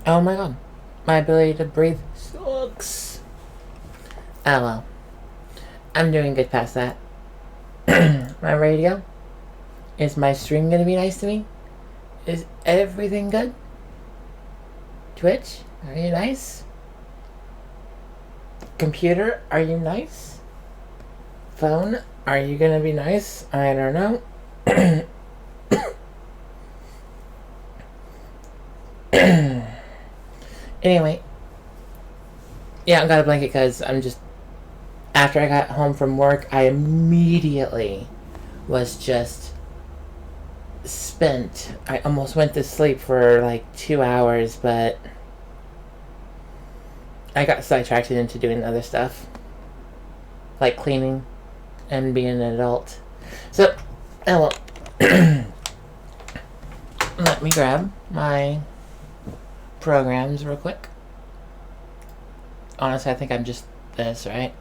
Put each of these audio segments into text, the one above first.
Oh my god. My ability to breathe sucks. Oh well. I'm doing good past that. Am I ready to go? Is my stream gonna be nice to me? Is everything good? Twitch, are you nice? Computer, are you nice? Phone, are you gonna be nice? I don't know. Anyway. Yeah, I got a blanket because I'm just... After I got home from work, I immediately was just spent. I almost went to sleep for like 2 hours, but I got sidetracked into doing other stuff. Like cleaning and being an adult. So, oh well. Let me grab my programs real quick. Honestly, I think I'm just this, right?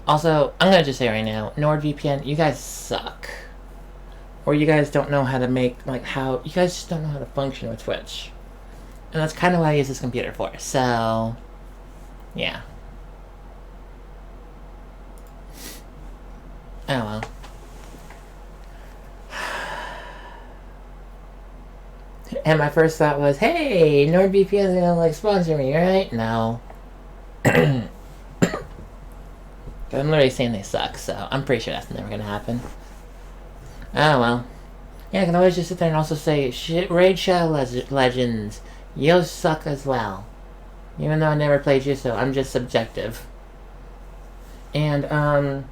Also, I'm gonna just say right now, NordVPN, you guys suck. Or you guys don't know how to make, like, how... You guys just don't know how to function with Twitch. And that's kind of what I use this computer for. So, yeah. Oh well. And my first thought was, hey, NordVPN is gonna, like, sponsor me, right? No. I'm literally saying they suck, so I'm pretty sure that's never gonna happen. Oh well. Yeah, I can always just sit there and also say, shit, Raid Shadow Legends, you suck as well. Even though I never played you, so I'm just subjective. And,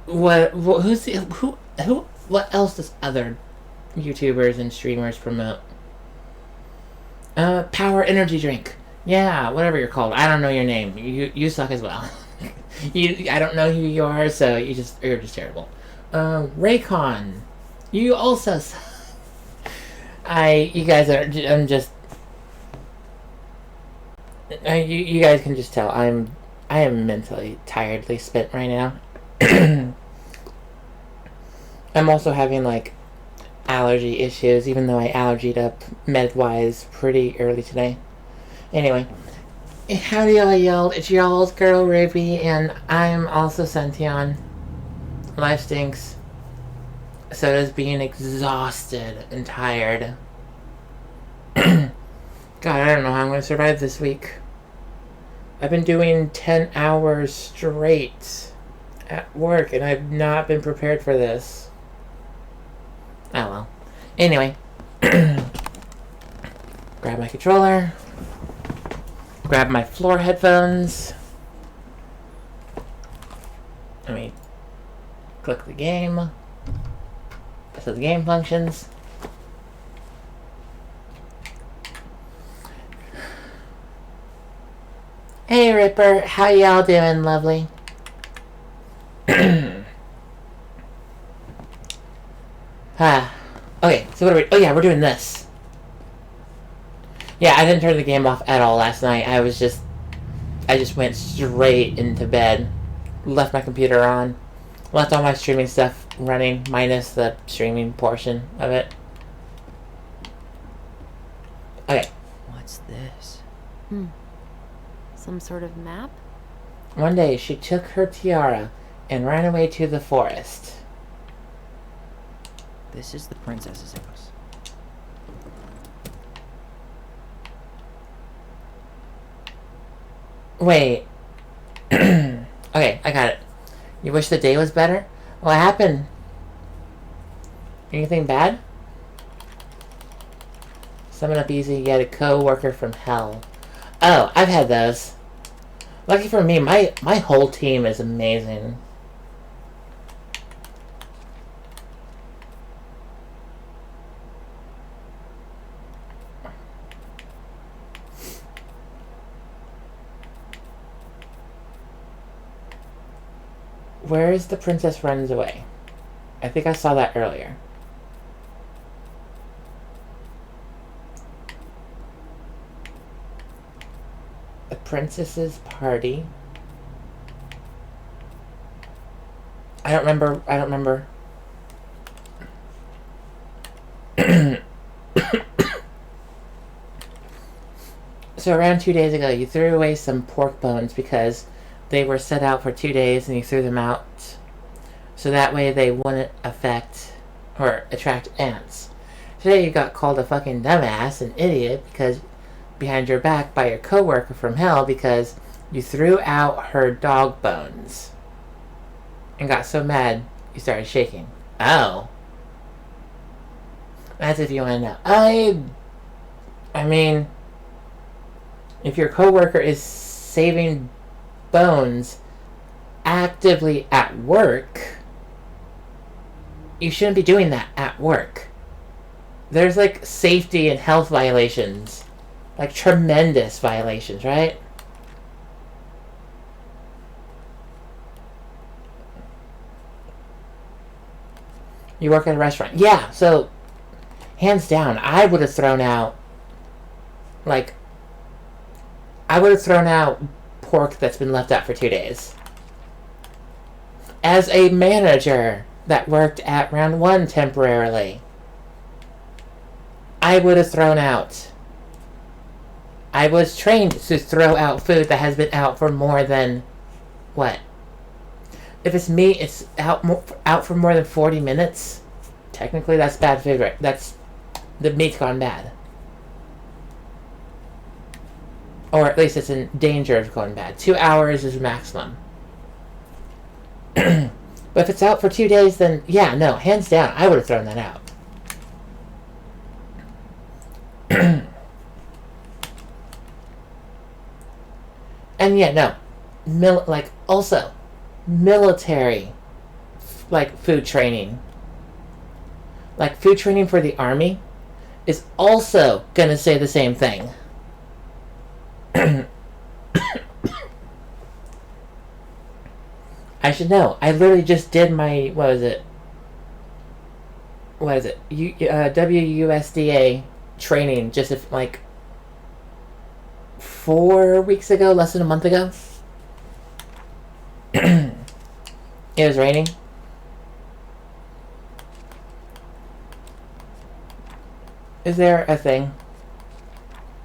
what else does other YouTubers and streamers promote? Power energy drink. Yeah, whatever you're called. I don't know your name. You suck as well. I don't know who you are, so you're just terrible. Raycon. You also suck. You guys are, I'm just, you guys can just tell I am mentally tiredly spent right now. I'm also having, like, allergy issues, even though I allergied up med-wise pretty early today. Anyway, howdy y'all, it's y'all's girl Ruby, and I'm also Sention. Life stinks. So does being exhausted and tired. God, I don't know how I'm going to survive this week. I've been doing 10 hours straight at work, and I've not been prepared for this. Oh well. Anyway. Grab my controller. Grab my floor headphones. Let me click the game. So the game functions. Hey Ripper, how y'all doing, lovely? Okay, so what are we... Oh yeah, we're doing this. Yeah, I didn't turn the game off at all last night. I just went straight into bed. Left my computer on. Left all my streaming stuff running, minus the streaming portion of it. Okay. What's this? Some sort of map? One day, she took her tiara and ran away to the forest. This is the princess's house. Wait. Okay, I got it. You wish the day was better? What happened? Anything bad? Summon up easy, get a co-worker from hell. Oh, I've had those. Lucky for me, my whole team is amazing. Where is the princess runs away? I think I saw that earlier. The princess's party. I don't remember. So around 2 days ago, you threw away some pork bones because they were set out for 2 days and you threw them out so that way they wouldn't affect or attract ants. Today you got called a fucking dumbass and idiot because behind your back by your coworker from hell because you threw out her dog bones and got so mad you started shaking. Oh. That's if you want to know. I mean, if your coworker is saving bones actively at work, you shouldn't be doing that at work. There's like safety and health violations. Like tremendous violations, right? You work at a restaurant. Yeah, so hands down, I would have thrown out pork that's been left out for 2 days. As a manager that worked at Round 1 temporarily, I would have thrown out. I was trained to throw out food that has been out for more than, what? If it's meat, it's out for more than 40 minutes. Technically, that's bad food, right? The meat's gone bad. Or at least it's in danger of going bad. 2 hours is maximum. But if it's out for 2 days, then yeah, no, hands down, I would have thrown that out. And yeah, no, also military, food training, food training for the army, is also gonna say the same thing. I should know. I literally just did my, WUSDA training just 4 weeks ago, less than a month ago. It was raining. Is there a thing?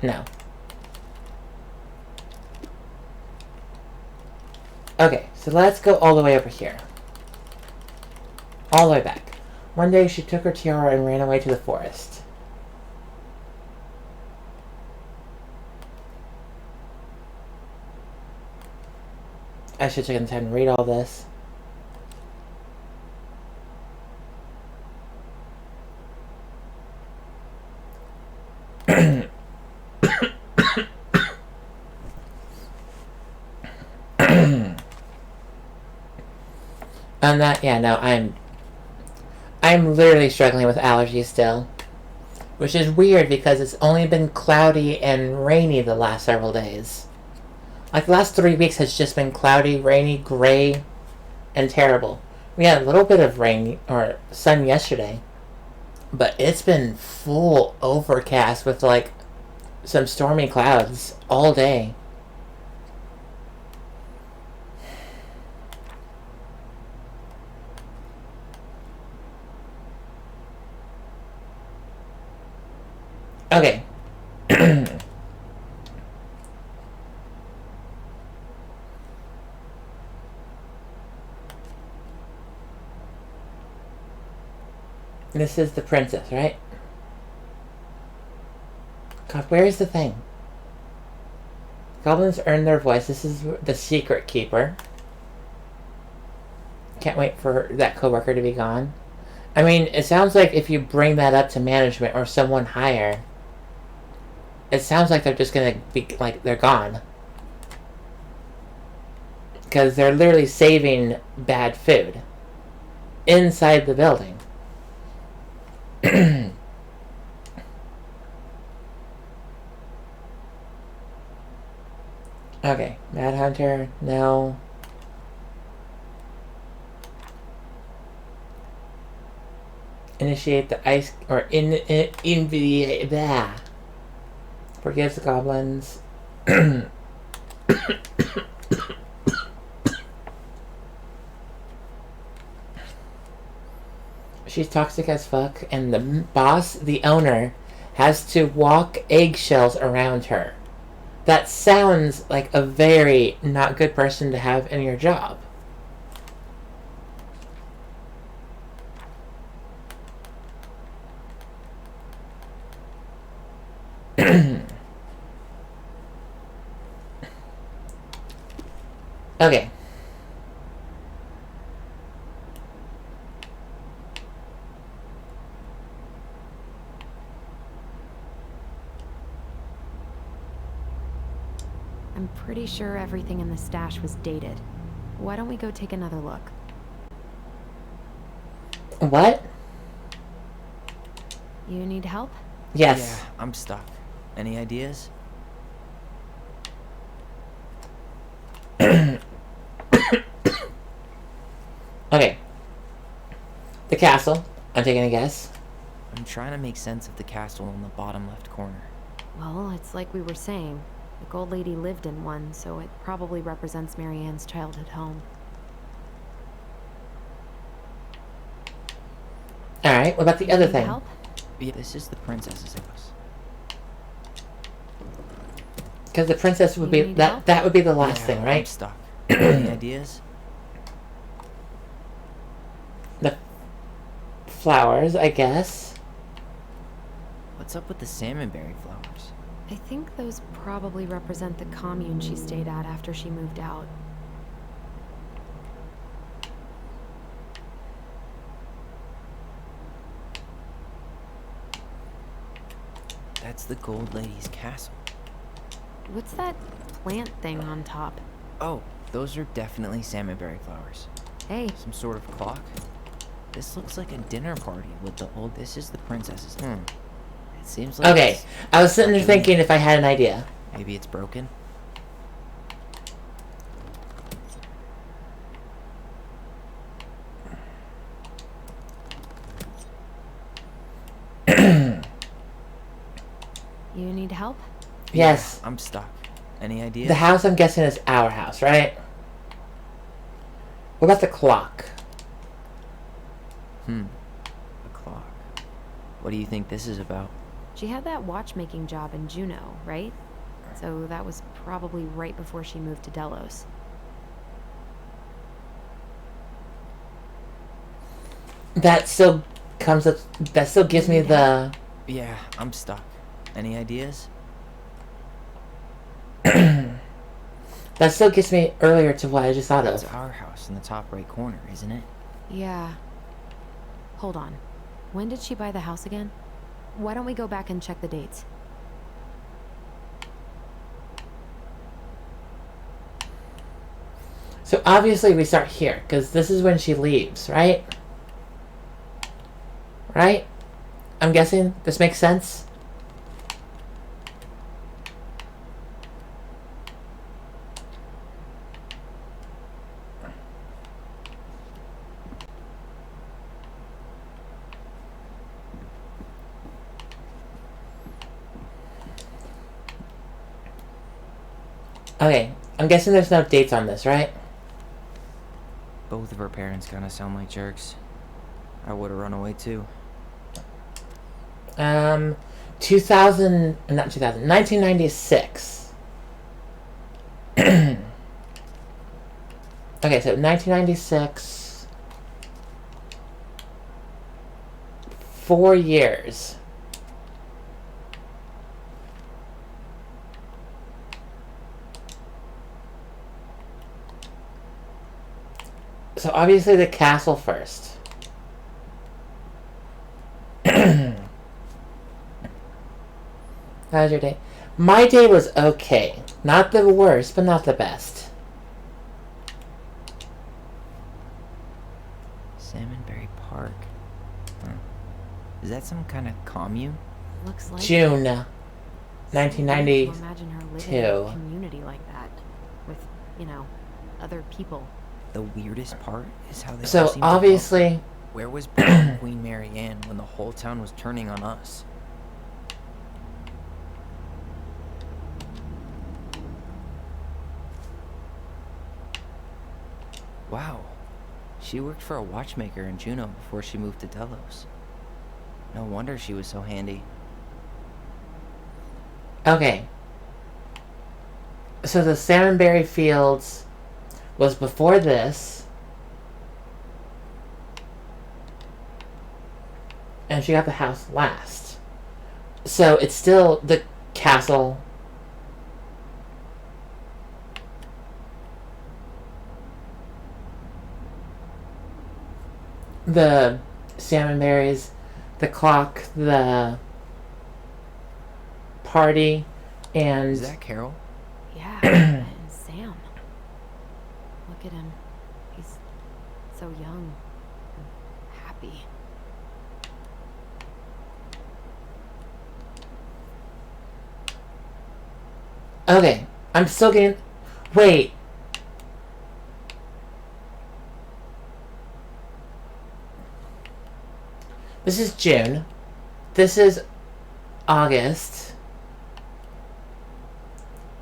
No. Okay, so let's go all the way over here. All the way back. One day she took her tiara and ran away to the forest. I should take the time to read all this. On that, yeah, no, I'm literally struggling with allergies still. Which is weird because it's only been cloudy and rainy the last several days. The last 3 weeks has just been cloudy, rainy, gray, and terrible. We had a little bit of rain or sun yesterday, but it's been full overcast with some stormy clouds all day. Okay. This is the princess, right? God, where is the thing? Goblins earn their voice. This is the secret keeper. Can't wait for that coworker to be gone. I mean, it sounds like if you bring that up to management or someone higher, it sounds like they're just gonna be they're gone. Because they're literally saving bad food inside the building. Okay, Mad Hunter, no. Initiate the ice, or forgives the goblins. She's toxic as fuck, and the boss, the owner, has to walk eggshells around her. That sounds like a very not good person to have in your job. Okay. I'm pretty sure everything in the stash was dated. Why don't we go take another look? What? You need help? Yes. Yeah, I'm stuck. Any ideas? Okay. The castle. I'm taking a guess. I'm trying to make sense of the castle in the bottom left corner. Well, it's like we were saying. The gold lady lived in one, so it probably represents Marianne's childhood home. Alright, what about the You other need thing? help? Yeah, this is the princess's house. Because the princess would You be... need That help? that would be the last Yeah, thing, I'm right? stuck. Any ideas? The flowers, I guess. What's up with the salmonberry flowers? I think those probably represent the commune she stayed at after she moved out. That's the gold lady's castle. What's that plant thing on top? Oh, those are definitely salmonberry flowers. Hey, Some sort of clock? This looks like a dinner party with the old... This is the princess's... It seems like... Okay, it's I was sitting there fucking- thinking if I had an idea. Maybe it's broken? you need help? Yes. Yeah, I'm stuck. Any ideas? The house, I'm guessing, is our house, right? What about the clock? A clock. What do you think this is about? She had that watchmaking job in Juneau, right? So that was probably right before she moved to Delos. That still comes up... That still gives me the... Yeah, I'm stuck. Any ideas? That still gets me earlier to what I just thought It's of. our house in the top right corner, isn't it? Yeah. Hold on. When did she buy the house again? Why don't we go back and check the dates? So obviously we start here, because this is when she leaves, right? Right? I'm guessing this makes sense? Okay, I'm guessing there's no dates on this, right? Both of her parents kind of sound like jerks. I would have run away too. 2000, not 2000, 1996. Okay, so 1996, 4 years. So obviously the castle first. How was your day? My day was okay. Not the worst, but not the best. Salmonberry Park. Huh. Is that some kind of commune? Looks like June So weird 1990. to imagine her living in a two. community like that, with other people. The weirdest part is how they all So seem to love her. obviously, Where was Brown Queen Marianne when the whole town was turning on us? Wow. She worked for a watchmaker in Juneau before she moved to Delos. No wonder she was so handy. okay. So the Salmonberry Fields was before this. And she got the house last. So it's still the castle. The Salmonberries, the clock, the party, and... Is that Carol? Yeah, and Sam. Look at him. He's so young and happy. Okay, I'm still getting... Wait. This is June. This is August.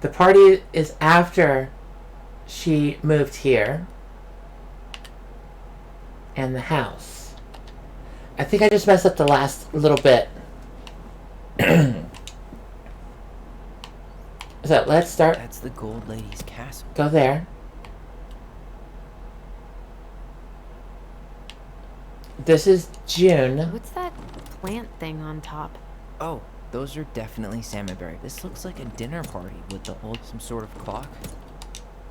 The party is after she moved here. And the house. I think I just messed up the last little bit. So let's start. That's the Gold Lady's castle. Go there. This is June. What's that plant thing on top? Oh, those are definitely salmonberry. This looks like a dinner party with some sort of clock.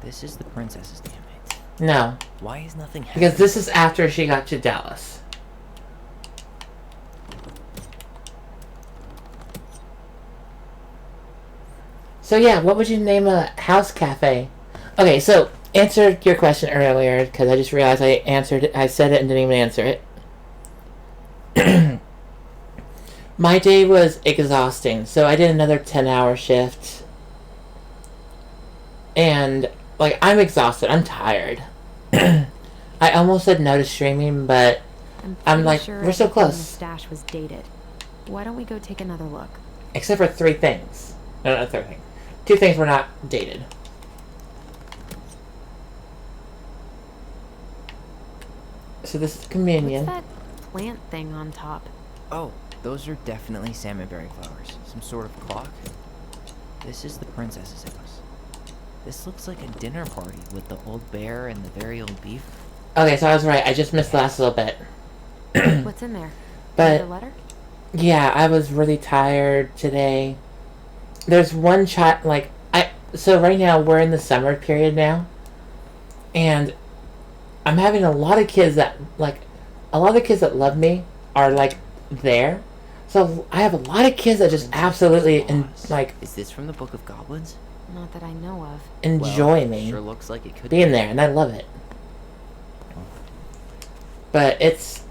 This is the princess's, damn it. No, Why is nothing happening? because this is after she got to Dallas. So yeah, what would you name a house cafe? Okay, so answered your question earlier because I just realized I answered it. I said it and didn't even answer it. My day was exhausting, so I did another 10-hour shift. And, like, I'm exhausted. I'm tired. I almost said no to streaming, but I'm pretty like, sure we're so everything in the close. stash was dated. Why don't we go take another look? Except for 3 things. No, not 3 things. 2 things were not dated. So this is communion. What's that plant thing on top? Oh, those are definitely salmonberry flowers. Some sort of clock. This is the princess's house. This looks like a dinner party with the old bear and the very old beef. Okay, so I was right. I just missed the last little bit. What's in there? But Another letter? yeah, I was really tired today. There's one child, like, so right now we're in the summer period now. And I'm having a lot of kids that, like, a lot of the kids that love me are, like, there. So I have a lot of kids that just absolutely, Is this from the Book of Goblins? Not that I know of. enjoy Well, me Sure looks like it could being there, and I love it. But it's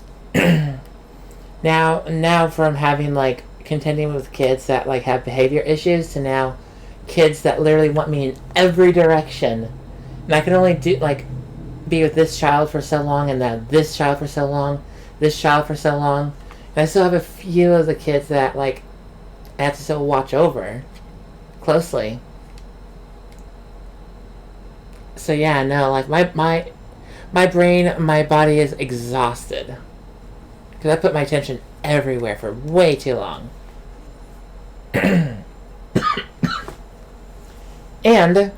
now from having, like, contending with kids that, like, have behavior issues to now kids that literally want me in every direction. And I can only do, like, be with this child for so long, and now this child for so long, this child for so long. And I still have a few of the kids that, like, I have to still watch over closely. So yeah, no, like, my brain, my body is exhausted. Because I put my attention everywhere for way too long. And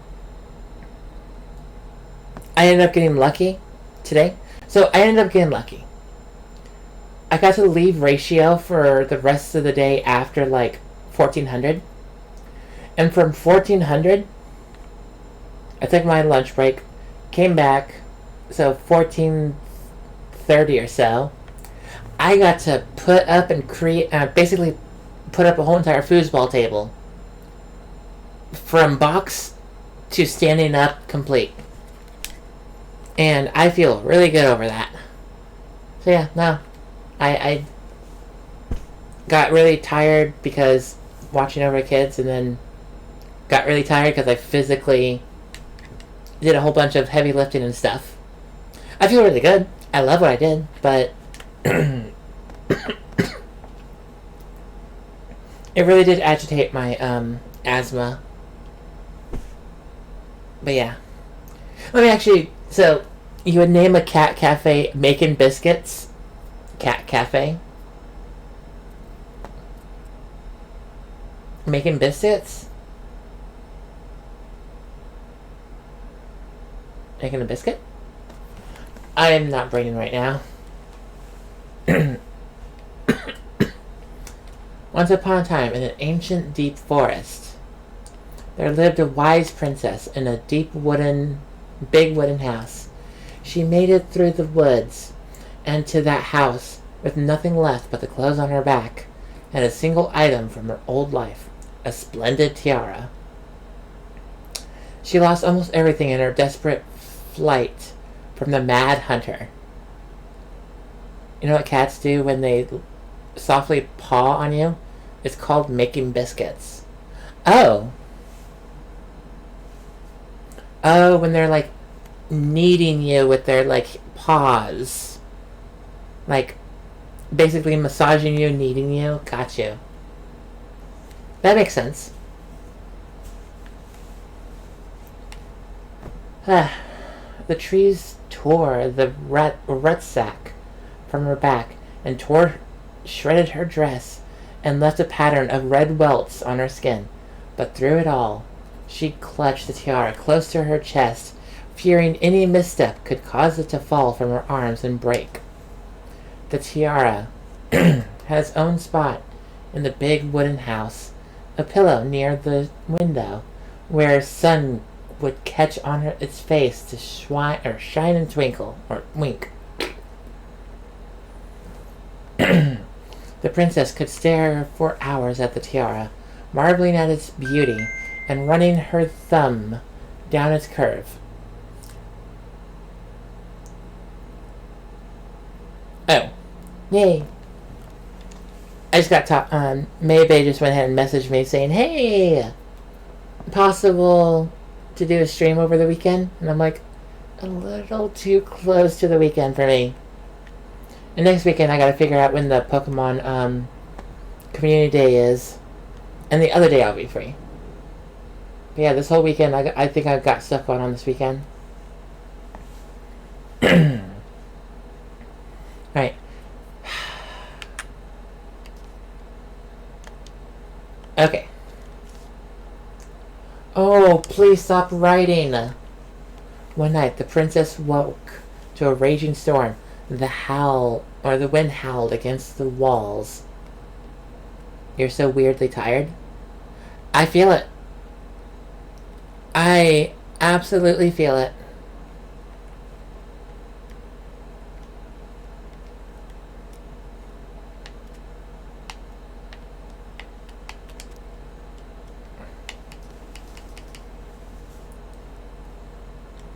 I ended up getting lucky today. So I ended up getting lucky. I got to leave ratio for the rest of the day after, like, 1400. And from 1400, I took my lunch break, came back, so 14:30 or so, I got to put up and create, basically put up a whole entire foosball table. From box to standing up complete. And I feel really good over that. So yeah, no. I got really tired because watching over kids, and then got really tired because I physically did a whole bunch of heavy lifting and stuff. I feel really good. I love what I did, but it really did agitate my asthma. But yeah. Let me actually, so you would name a cat cafe Making Biscuits? Cat cafe? Making Biscuits? Making a biscuit? I am not braiding right now. Once upon a time, in an ancient, deep forest, there lived a wise princess in a big wooden house. She made it through the woods and to that house with nothing left but the clothes on her back and a single item from her old life, a splendid tiara. She lost almost everything in her desperate flight from the mad hunter. You know what cats do when they softly paw on you? It's called making biscuits. Oh, when they're like kneading you with their like paws. Like basically massaging you, kneading you. Got you. That makes sense. The trees tore the rucksack from her back and shredded her dress and left a pattern of red welts on her skin. But through it all, she clutched the tiara close to her chest, fearing any misstep could cause it to fall from her arms and break. The tiara had its own spot in the big wooden house, a pillow near the window, where sun would catch on its face to shine and twinkle, or wink. The princess could stare for hours at the tiara, marveling at its beauty and running her thumb down its curve. Oh, yay. I just got Maybay just went ahead and messaged me saying, hey, possible to do a stream over the weekend? And I'm like, a little too close to the weekend for me. And next weekend I gotta figure out when the Pokemon community day is. And the other day I'll be free. But yeah, this whole weekend I think I've got stuff going on this weekend. Alright. Okay. Oh, please stop writing. One night, the princess woke to a raging storm. The wind howled against the walls. You're so weirdly tired? I feel it. I absolutely feel it.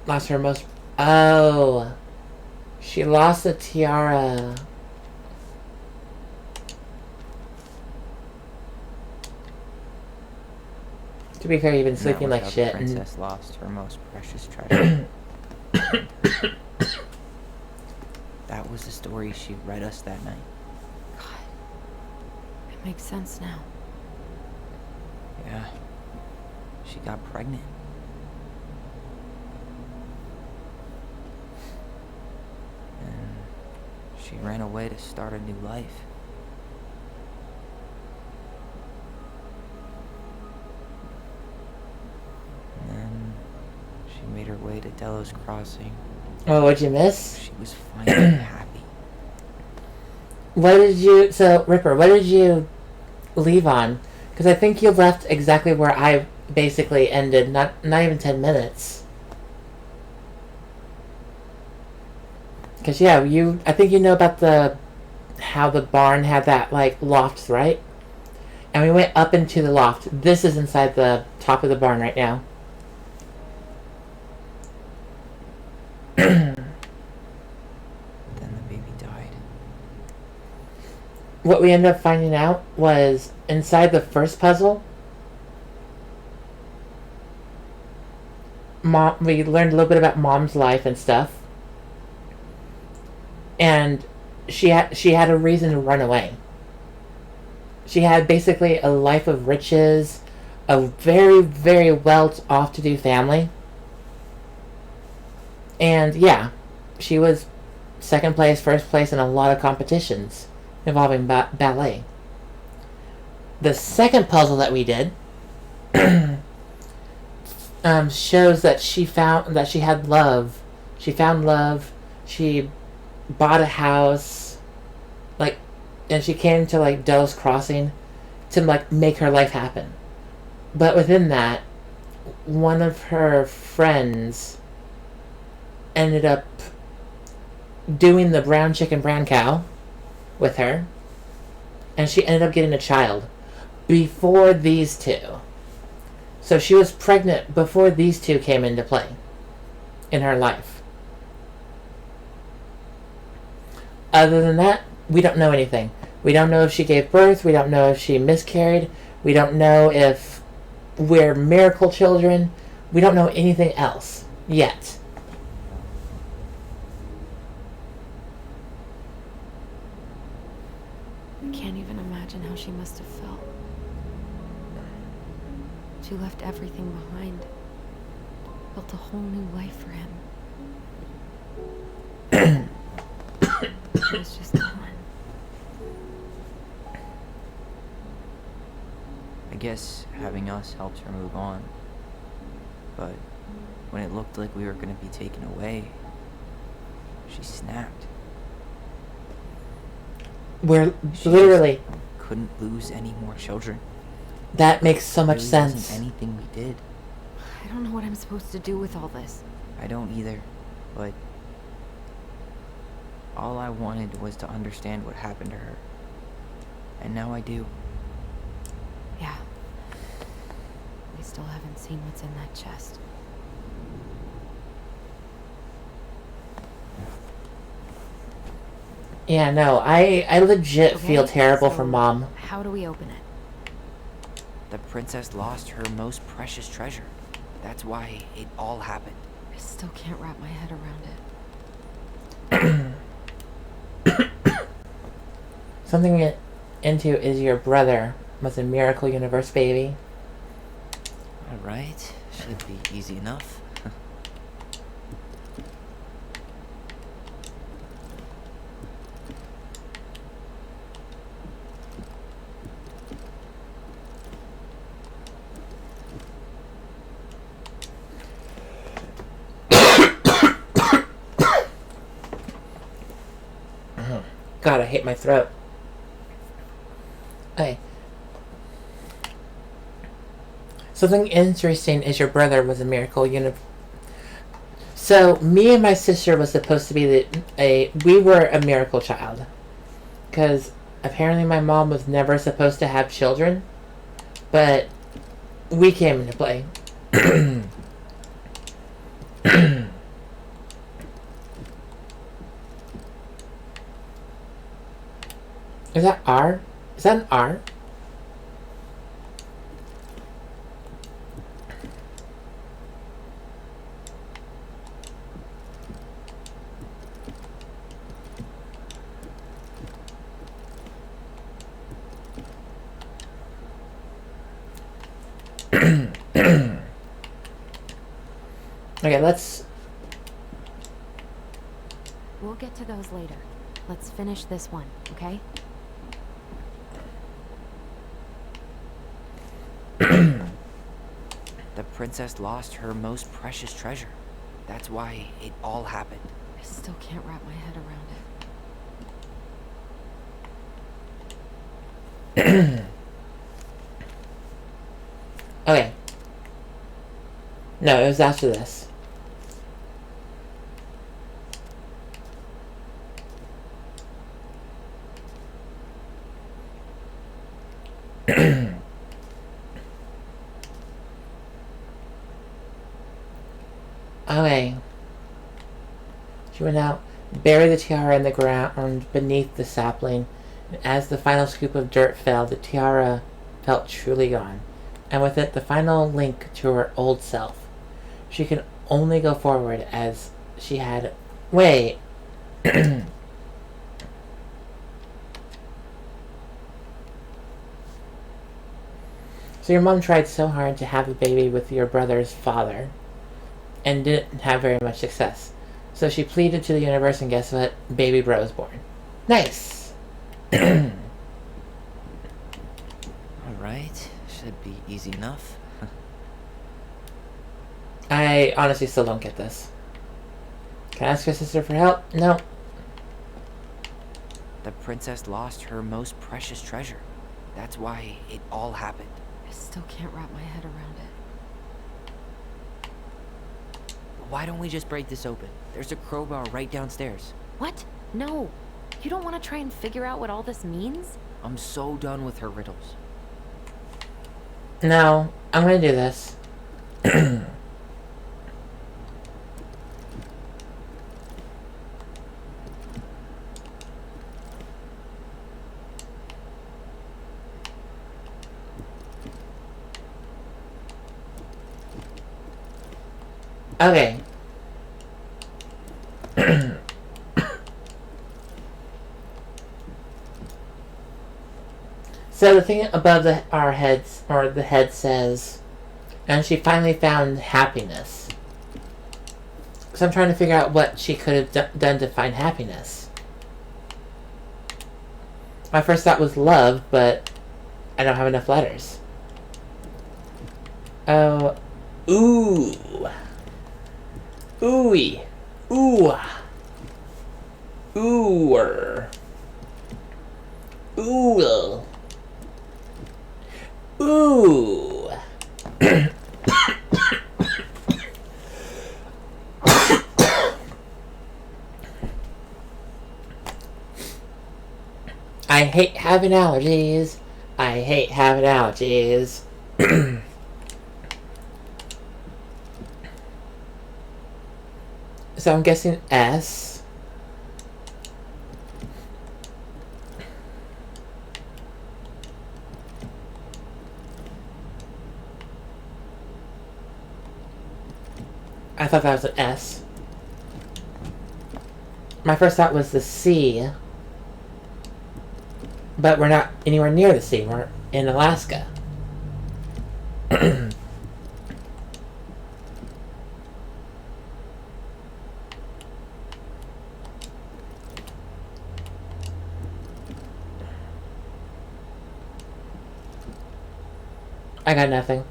Lost her most... Oh. She lost the tiara. To be fair, you've been sleeping like shit. The princess lost her most precious treasure. That was the story she read us that night. God. It makes sense now. Yeah. She got pregnant. And she ran away to start a new life. And then she made her way to Delos Crossing. Oh, what'd you miss? She was finally happy. Ripper, what did you leave on? Because I think you left exactly where I basically ended, not even 10 minutes. Because, yeah, I think you know about how the barn had that, like, loft, right? And we went up into the loft. This is inside the top of the barn right now. Then the baby died. What we ended up finding out was inside the first puzzle, we learned a little bit about Mom's life and stuff. And she had a reason to run away. She had basically a life of riches, a very, very well-off-to-do family. And yeah, she was second place, first place in a lot of competitions involving ballet. The second puzzle that we did shows that she had love. She found love. She bought a house, like, and she came to like Delos Crossing to like make her life happen. But within that, one of her friends ended up doing the brown chicken brown cow with her, and she ended up getting a child before these two. So she was pregnant before these two came into play in her life. Other than that, we don't know anything. We don't know if she gave birth. We don't know if she miscarried. We don't know if we're miracle children. We don't know anything else yet. I can't even imagine how she must have felt. She left everything behind. Built a whole new life for him. She was just gone. I guess having us helped her move on. But when it looked like we were going to be taken away, she snapped. We're She literally... just couldn't lose any more children. That makes so much Really sense. wasn't anything we did. I don't know what I'm supposed to do with all this. I don't either, but all I wanted was to understand what happened to her. And now I do. Yeah. We still haven't seen what's in that chest. Yeah, no, I legit Okay, feel terrible so for Mom. How do we open it? The princess lost her most precious treasure. That's why it all happened. I still can't wrap my head around it. Something to get into is your brother was a Miracle Universe baby. Alright, should be easy enough. God, I hate my throat. Okay. Something interesting is your brother was a Miracle Universe. So, me and my sister was supposed to be we were a miracle child. Because apparently my mom was never supposed to have children. But we came into play. Is that R? Is that an R? Okay, let's... We'll get to those later. Let's finish this one, okay? The princess lost her most precious treasure. That's why it all happened. I still can't wrap my head around it. Okay. No, it was after this. Okay. She went out, buried the tiara in the ground beneath the sapling, and as the final scoop of dirt fell, the tiara felt truly gone, and with it the final link to her old self. She could only go forward as she had... Wait. So your mom tried so hard to have a baby with your brother's father and didn't have very much success. So she pleaded to the universe, and guess what? Baby bro was born. Nice! Alright, should be easy enough. I honestly still don't get this. Can I ask your sister for help? No. The princess lost her most precious treasure. That's why it all happened. I still can't wrap my head around it. Why don't we just break this open? There's a crowbar right downstairs. What? No. You don't want to try and figure out what all this means? I'm so done with her riddles. No, I'm gonna do this. Okay. So the thing above our heads, or the head says, and she finally found happiness. So I'm trying to figure out what she could have done to find happiness. My first thought was love, but I don't have enough letters. Oh, ooh. Ooey. Ooh. Ooer. Ooh. Ooh. I hate having allergies. I hate having allergies. So I'm guessing S. I thought that was an S. My first thought was the C. But we're not anywhere near the sea. We're in Alaska. I got nothing.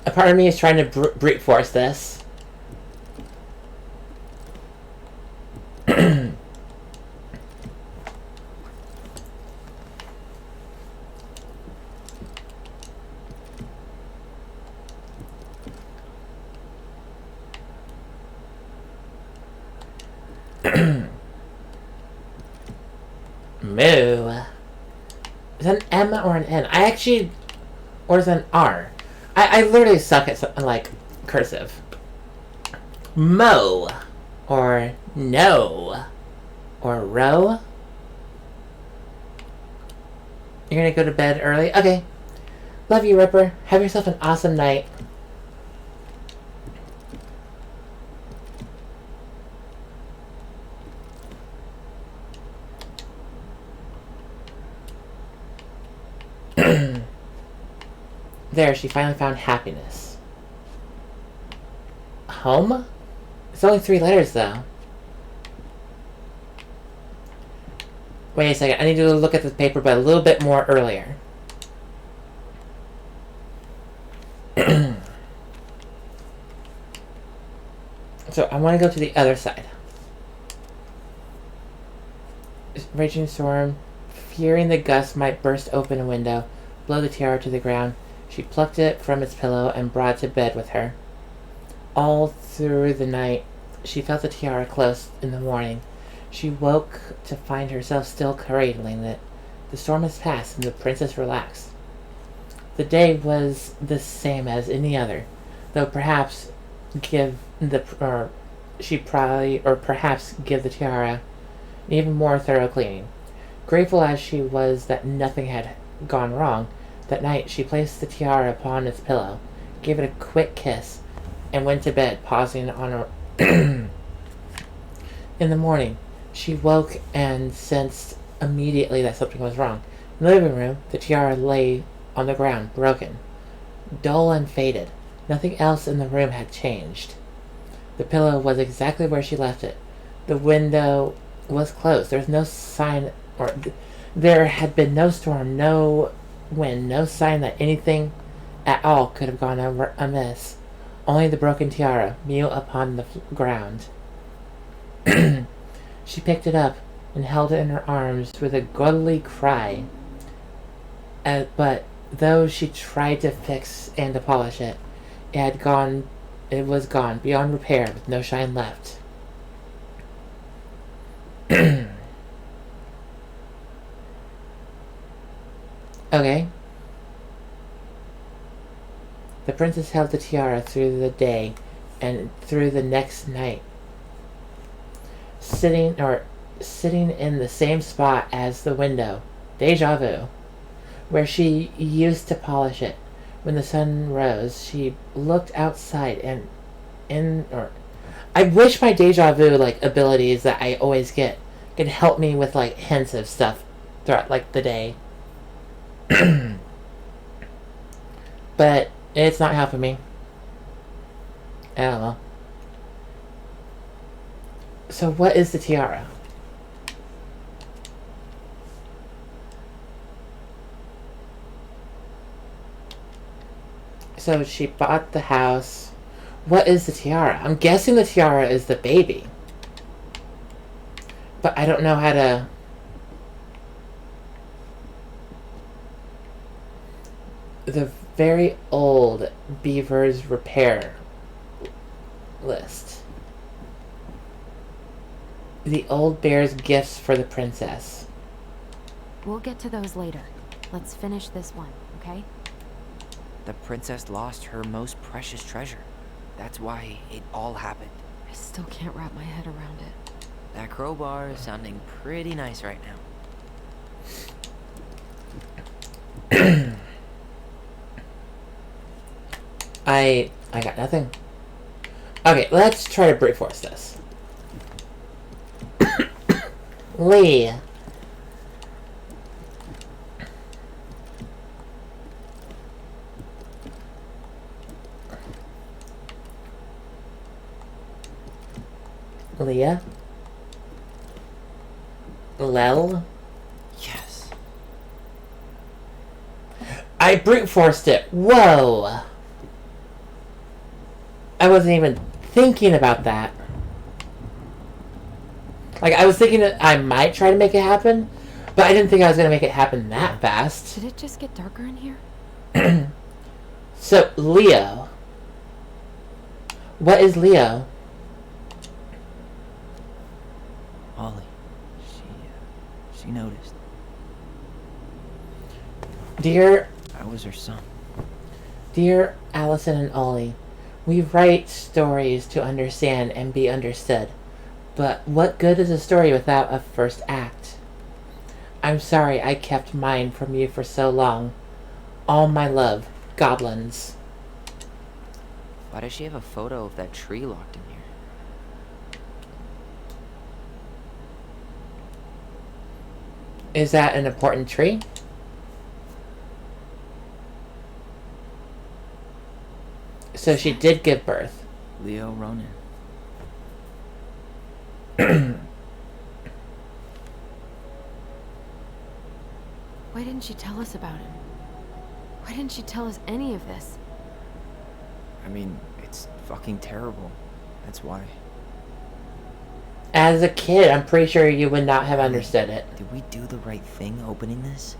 A part of me is trying to brute force this. Moo. Is that an M or an N? I actually... Or is that an R? I literally suck at something like cursive. Mo. Or no. Or row. You're gonna go to bed early? Okay. Love you, Ripper. Have yourself an awesome night. There, she finally found happiness. Home? It's only 3 letters, though. Wait a second, I need to look at the paper, but a little bit more earlier. So, I want to go to the other side. Raging storm, fearing the gust might burst open a window, blow the tiara to the ground. She plucked it from its pillow and brought it to bed with her. All through the night, she felt the tiara close in the morning. She woke to find herself still cradling it. The storm has passed, and the princess relaxed. The day was the same as any other, though perhaps give the tiara an even more thorough cleaning. Grateful as she was that nothing had gone wrong, that night she placed the tiara upon its pillow, gave it a quick kiss, and went to bed, pausing on her... In the morning, she woke and sensed immediately that something was wrong. In the living room, the tiara lay on the ground, broken, dull and faded. Nothing else in the room had changed. The pillow was exactly where she left it. The window was closed. There was no sign, or there had been no storm, no wind, no sign that anything at all could have gone amiss. Only the broken tiara, mute upon the ground. She picked it up and held it in her arms with a godly cry. But though she tried to fix and to polish it, it was gone, beyond repair, with no shine left. Okay. The princess held the tiara through the day and through the next night, sitting in the same spot as the window, deja vu, where she used to polish it. When the sun rose, she looked outside and I wish my deja vu abilities that I always get could help me with hints of stuff throughout the day. But it's not helping me. I don't know. So what is the tiara? So she bought the house. What is the tiara? I'm guessing the tiara is the baby. But I don't know how to... The very old Beaver's repair list. The old bear's gifts for the princess. We'll get to those later. Let's finish this one, okay? The princess lost her most precious treasure. That's why it all happened. I still can't wrap my head around it. That crowbar is sounding pretty nice right now. I got nothing. Okay, let's try to brute force this. Lee. Leah? Lel? Yes. I brute forced it. Whoa! I wasn't even thinking about that. I was thinking that I might try to make it happen, but I didn't think I was going to make it happen that fast. Did it just get darker in here? So, Leo. What is Leo? Ollie. She noticed. Dear I was her son. Dear Alyson and Ollie, we write stories to understand and be understood. But what good is a story without a first act? I'm sorry I kept mine from you for so long. All my love, goblins. Why does she have a photo of that tree locked in here? Is that an important tree? So she did give birth. Leo Ronan. Why didn't she tell us about him? Why didn't she tell us any of this? I mean, it's fucking terrible. That's why. As a kid, I'm pretty sure you would not have understood it. Did we do the right thing opening this?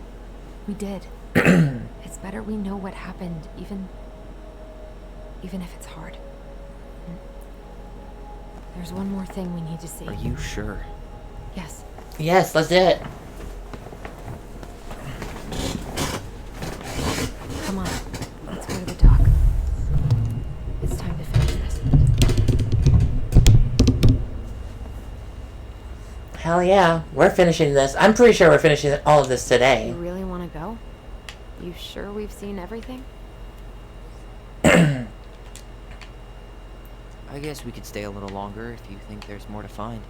We did. It's better we know what happened, even if it's hard. There's one more thing we need to see. Are you sure? Yes. Yes, let's do it. Come on. Let's go to the dock. It's time to finish this. Hell yeah, we're finishing this. I'm pretty sure we're finishing all of this today. You really want to go? You sure we've seen everything? I guess we could stay a little longer if you think there's more to find.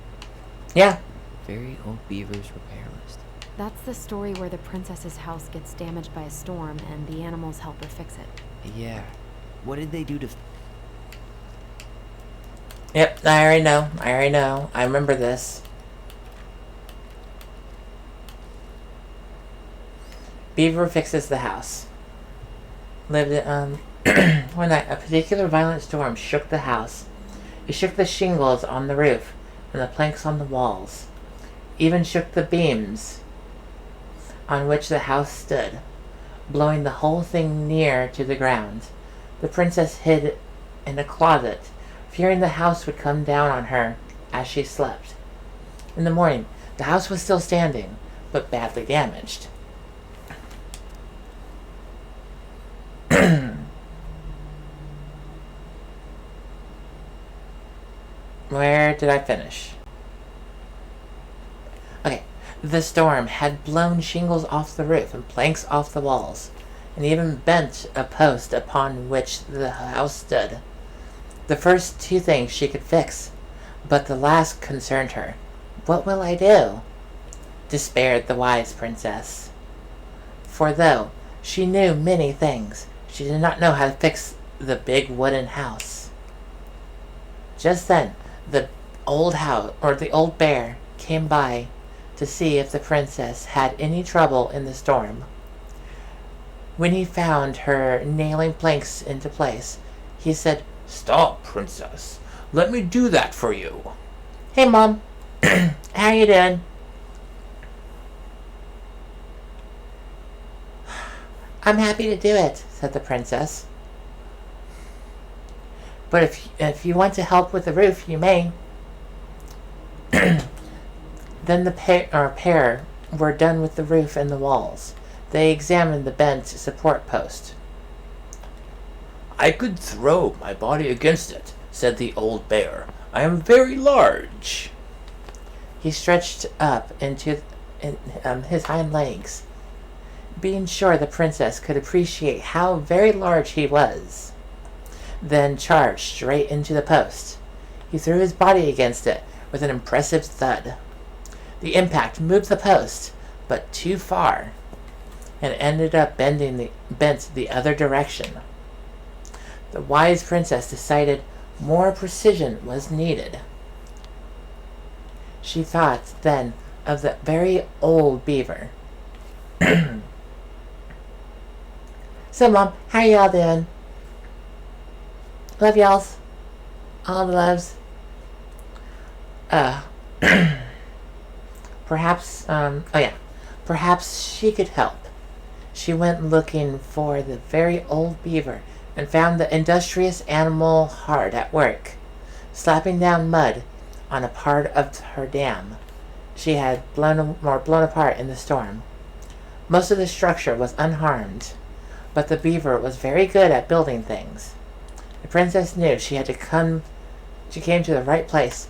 Yeah. Very old Beaver's repair list. That's the story where the princess's house gets damaged by a storm and the animals help her fix it. Yeah. What did they do to... Yep, I already know. I remember this. Beaver fixes the house. Lived it, one night, a particular violent storm shook the house. It shook the shingles on the roof and the planks on the walls. Even shook the beams on which the house stood, blowing the whole thing near to the ground. The princess hid in a closet, fearing the house would come down on her as she slept. In the morning, the house was still standing, but badly damaged. Where did I finish? Okay. The storm had blown shingles off the roof and planks off the walls, and even bent a post upon which the house stood. The first two things she could fix, but the last concerned her. What will I do? Despaired the wise princess. For though she knew many things, she did not know how to fix the big wooden house. Just then, the old bear came by to see if the princess had any trouble in the storm. When he found her nailing planks into place, he said, "Stop, princess. Let me do that for you." "Hey, Mom. How you doing?" "I'm happy to do it," said the princess. "But if you want to help with the roof, you may." Then the pair were done with the roof and the walls. They examined the bent support post. "I could throw my body against it," said the old bear. "I am very large." He stretched up into his hind legs, being sure the princess could appreciate how very large he was. Then charged straight into the post. He threw his body against it with an impressive thud. The impact moved the post, but too far, and ended up bent the other direction. The wise princess decided more precision was needed. She thought then of the very old beaver. "So, Mom, how y'all doing? Love y'alls. All the loves." Perhaps she could help. She went looking for the very old beaver and found the industrious animal hard at work, slapping down mud on a part of her dam she had blown apart in the storm. Most of the structure was unharmed, but the beaver was very good at building things. The princess knew she came to the right place.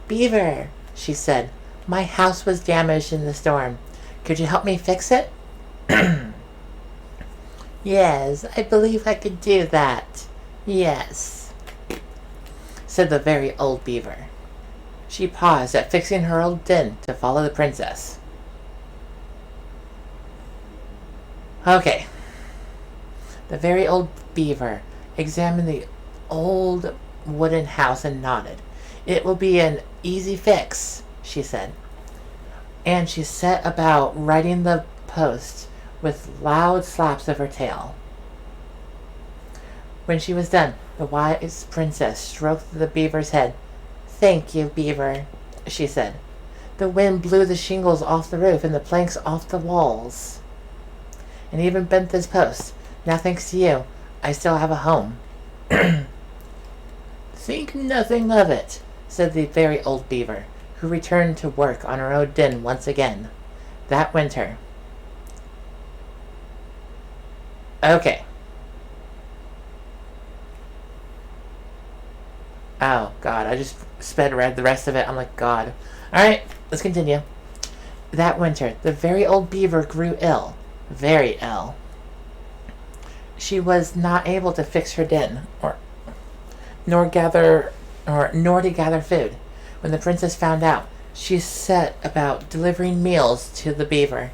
"Beaver," she said, "my house was damaged in the storm. Could you help me fix it?" "Yes, I believe I could do that. Yes," said the very old beaver. She paused at fixing her old den to follow the princess. Okay. The very old beaver examined the old wooden house and nodded. "It will be an easy fix," she said. And she set about righting the post with loud slaps of her tail. When she was done, the wise princess stroked the beaver's head. "Thank you, beaver," she said. "The wind blew the shingles off the roof and the planks off the walls, and even bent this post. Now, thanks to you, I still have a home." "Think nothing of it," said the very old beaver, who returned to work on her own den once again. That winter. Okay. Oh, God, I just read the rest of it. I'm like, God. Alright, let's continue. That winter, the very old beaver grew ill. Very ill. She was not able to fix her den, nor to gather food. When the princess found out, she set about delivering meals to the beaver.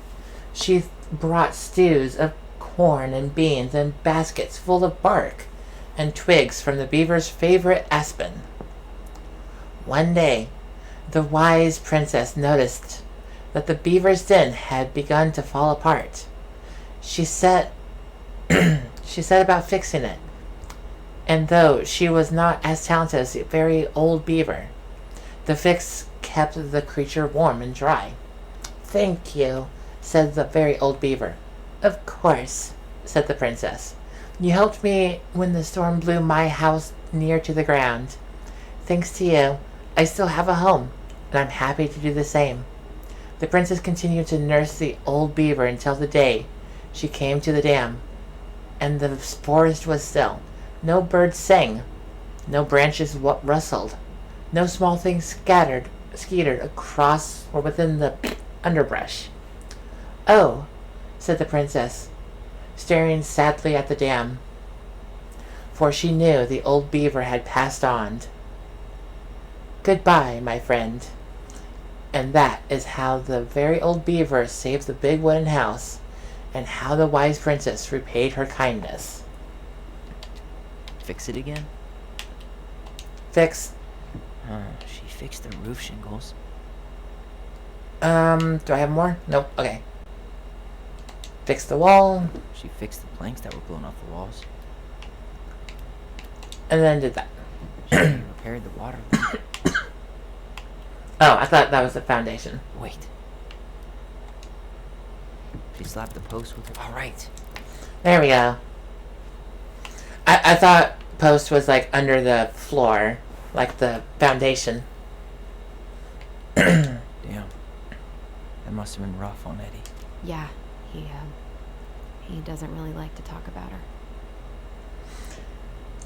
She brought stews of corn and beans and baskets full of bark and twigs from the beaver's favorite aspen. One day, the wise princess noticed that the beaver's den had begun to fall apart. She said she said about fixing it. And though she was not as talented as the very old beaver, the fix kept the creature warm and dry. Thank you, said the very old beaver. Of course, said the princess. You helped me when the storm blew my house near to the ground. Thanks to you, I still have a home, and I'm happy to do the same. The princess continued to nurse the old beaver until the day she came to the dam, and the forest was still. No birds sang, no branches rustled, no small things scattered across or within the underbrush. Oh, said the princess, staring sadly at the dam, for she knew the old beaver had passed on. Goodbye, my friend. And that is how the very old beaver saved the big wooden house, and how the wise princess repaid her kindness. Fix it again? Fix. She fixed the roof shingles. Do I have more? Nope. Okay. Fix the wall. She fixed the planks that were blown off the walls. And then did that. She repaired the water line. Oh, I thought that was the foundation. Wait. She slapped the post with her. Alright. There we go. I thought post was like under the floor, like the foundation. Damn. That must have been rough on Eddie. Yeah, he doesn't really like to talk about her.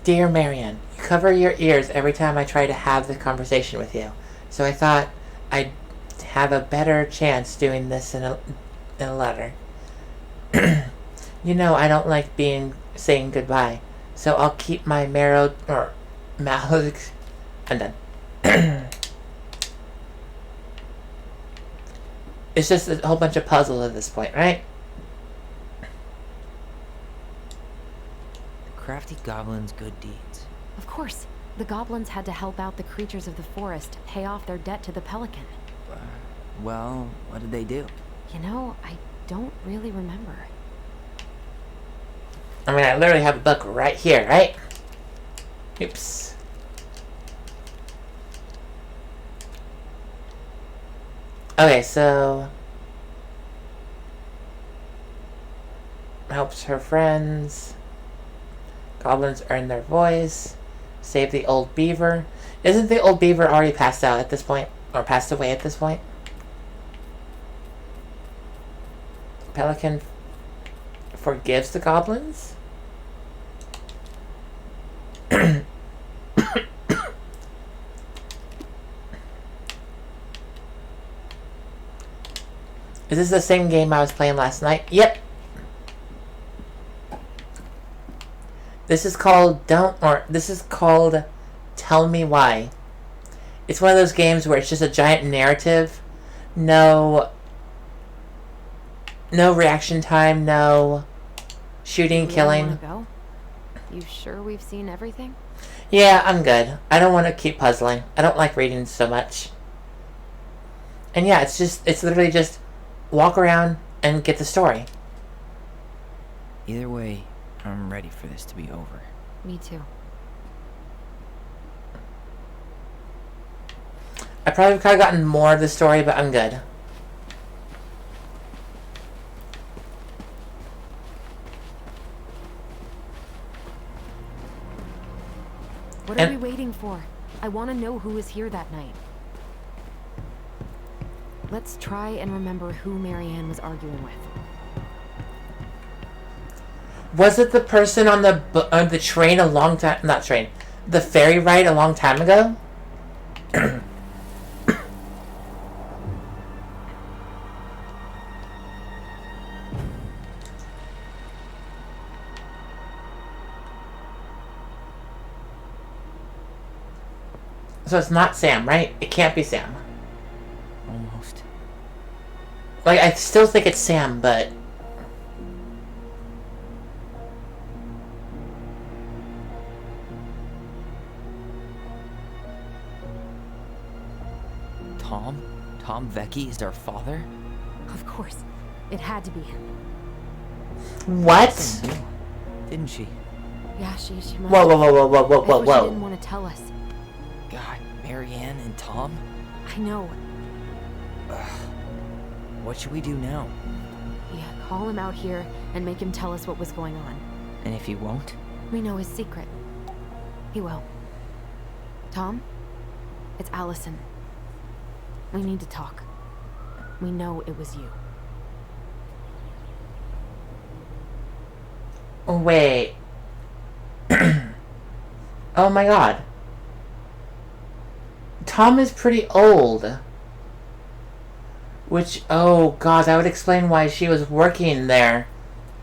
Dear Marianne, you cover your ears every time I try to have the conversation with you. So I thought I'd have a better chance doing this in a letter. You know I don't like saying goodbye, so I'll keep my mouth. I'm done. It's just a whole bunch of puzzles at this point, right? Crafty goblins' good deeds. Of course, the goblins had to help out the creatures of the forest pay off their debt to the pelican. Well, what did they do? You know, I don't really remember. I mean, I literally have a book right here, right? Oops. Okay, so helps her friends. Goblins earn their voice. Save the old beaver. Isn't the old beaver already passed out at this point? Or passed away at this point? Pelican forgives the goblins? Is this the same game I was playing last night? Yep. This is called Tell Me Why. It's one of those games where it's just a giant narrative. No reaction time, no shooting, killing. Wanna go? You sure we've seen everything? Yeah, I'm good. I don't want to keep puzzling. I don't like reading so much. And yeah, it's literally just walk around and get the story. Either way, I'm ready for this to be over. Me too. I probably could have gotten more of the story, but I'm good. What are we waiting for? I want to know who was here that night. Let's try and remember who Marianne was arguing with. Was it the person on the train a long time? Not train. The ferry ride a long time ago? So it's not Sam, right? It can't be Sam. Almost. Like, I still think it's Sam, but... Tom Vecchi is our father? Of course. It had to be him. What? Didn't she? Yeah, she must Whoa, whoa, whoa, whoa, whoa, whoa, That's whoa, what she didn't whoa. want to tell us. God, Marianne and Tom? I know. What should we do now? Yeah, call him out here and make him tell us what was going on. And if he won't? We know his secret. He will. Tom? It's Alyson. We need to talk. We know it was you. Wait. Oh my god. Tom is pretty old. Which, oh god, that would explain why she was working there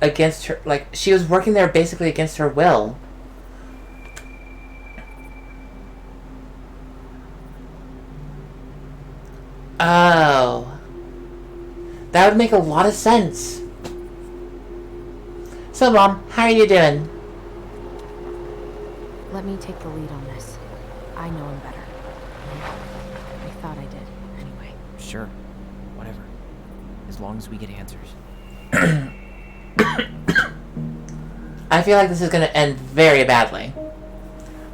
against her, like, she was working there basically against her will. Oh. That would make a lot of sense. So, Mom, how are you doing? Let me take the lead on this. I know him better. I thought I did, anyway. Sure. Whatever. As long as we get answers. I feel like this is going to end very badly.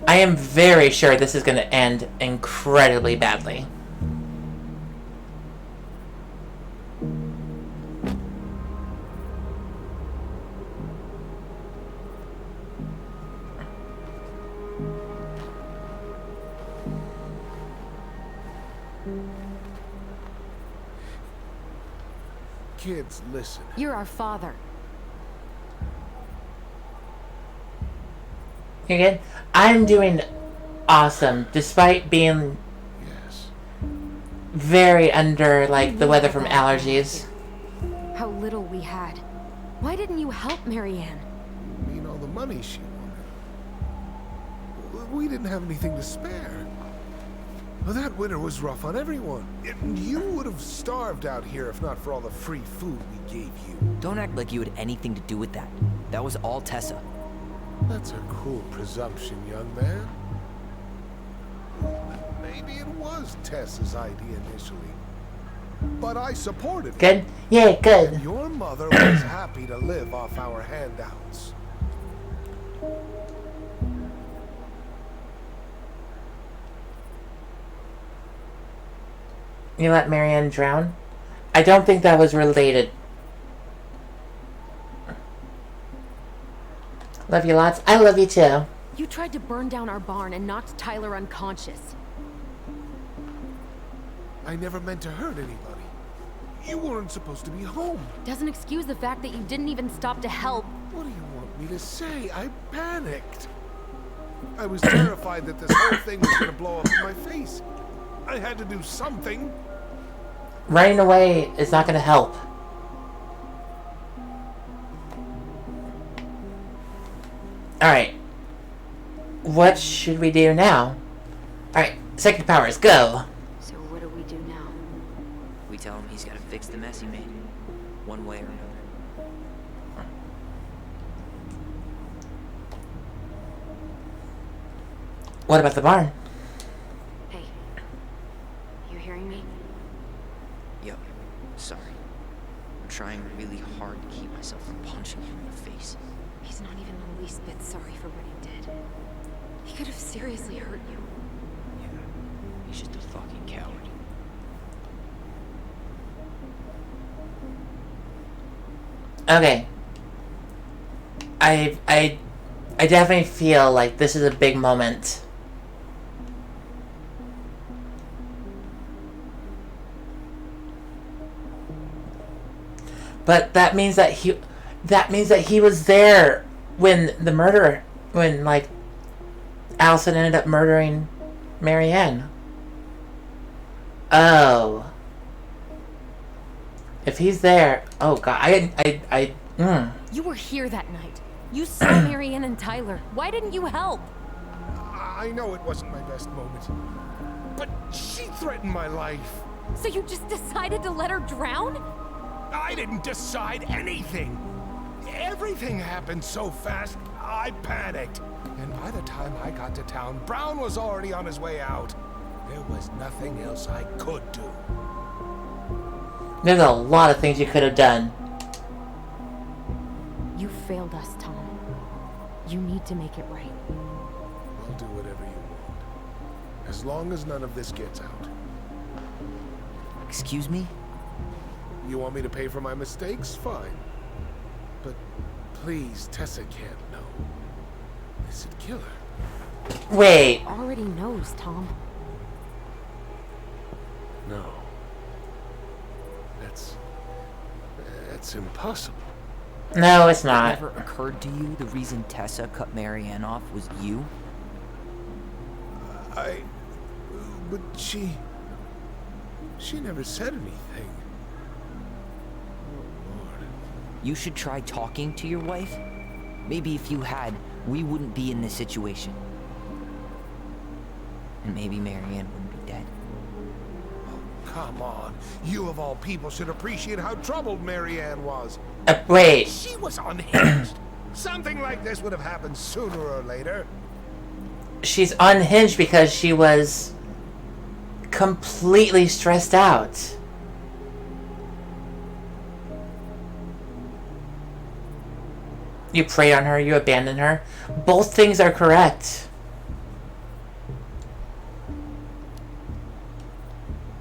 I am very sure this is going to end incredibly badly. Kids, listen. You're our father. You good? I'm doing awesome, despite being Yes. very under, like, We the knew weather about from that allergies. How little we had. Why didn't you help Marianne? You mean all the money she wanted? We didn't have anything to spare. Well, that winter was rough on everyone. You would have starved out here if not for all the free food we gave you. Don't act like you had anything to do with that. That was all Tessa. That's a cool presumption, young man. Maybe it was Tessa's idea initially. But I supported it. Good? Yeah, good. Your mother was happy to live off our handouts. You let Marianne drown? I don't think that was related. Love you lots. I love you too. You tried to burn down our barn and knocked Tyler unconscious. I never meant to hurt anybody. You weren't supposed to be home. Doesn't excuse the fact that you didn't even stop to help. What do you want me to say? I panicked. I was terrified that this whole thing was going to blow up in my face. I had to do something. Running away is not going to help. Alright. What should we do now? Alright, second powers, go! So what do we do now? We tell him he's got to fix the mess he made. One way or another. What about the barn? Hey, you hearing me? Yo, sorry. I'm trying really hard to keep myself from punching him in the face. He's not even the least bit sorry for what he did. He could have seriously hurt you. Yeah, he's just a fucking coward. Okay. I definitely feel like this is a big moment. But that means that he was there when like Alyson ended up murdering Marianne. Oh. If he's there, oh god, You were here that night. You saw Marianne and Tyler. Why didn't you help? I know it wasn't my best moment. But she threatened my life. So you just decided to let her drown? I didn't decide anything. Everything happened so fast, I panicked. And by the time I got to town, Brown was already on his way out. There was nothing else I could do. There's a lot of things you could have done. You failed us, Tom. You need to make it right. I'll do whatever you want. As long as none of this gets out. Excuse me? You want me to pay for my mistakes? Fine. But please, Tessa can't know. This would kill her. Wait. Already knows, Tom. No. That's impossible. No, it's not. Never occurred to you the reason Tessa cut Marianne off was you? But she never said anything. Oh, Lord. You should try talking to your wife. Maybe if you had, we wouldn't be in this situation. And maybe Marianne wouldn't be dead. Come on. You of all people should appreciate how troubled Marianne was. Wait. She was unhinged. Something like this would have happened sooner or later. She's unhinged because she was completely stressed out. You preyed on her, you abandoned her. Both things are correct.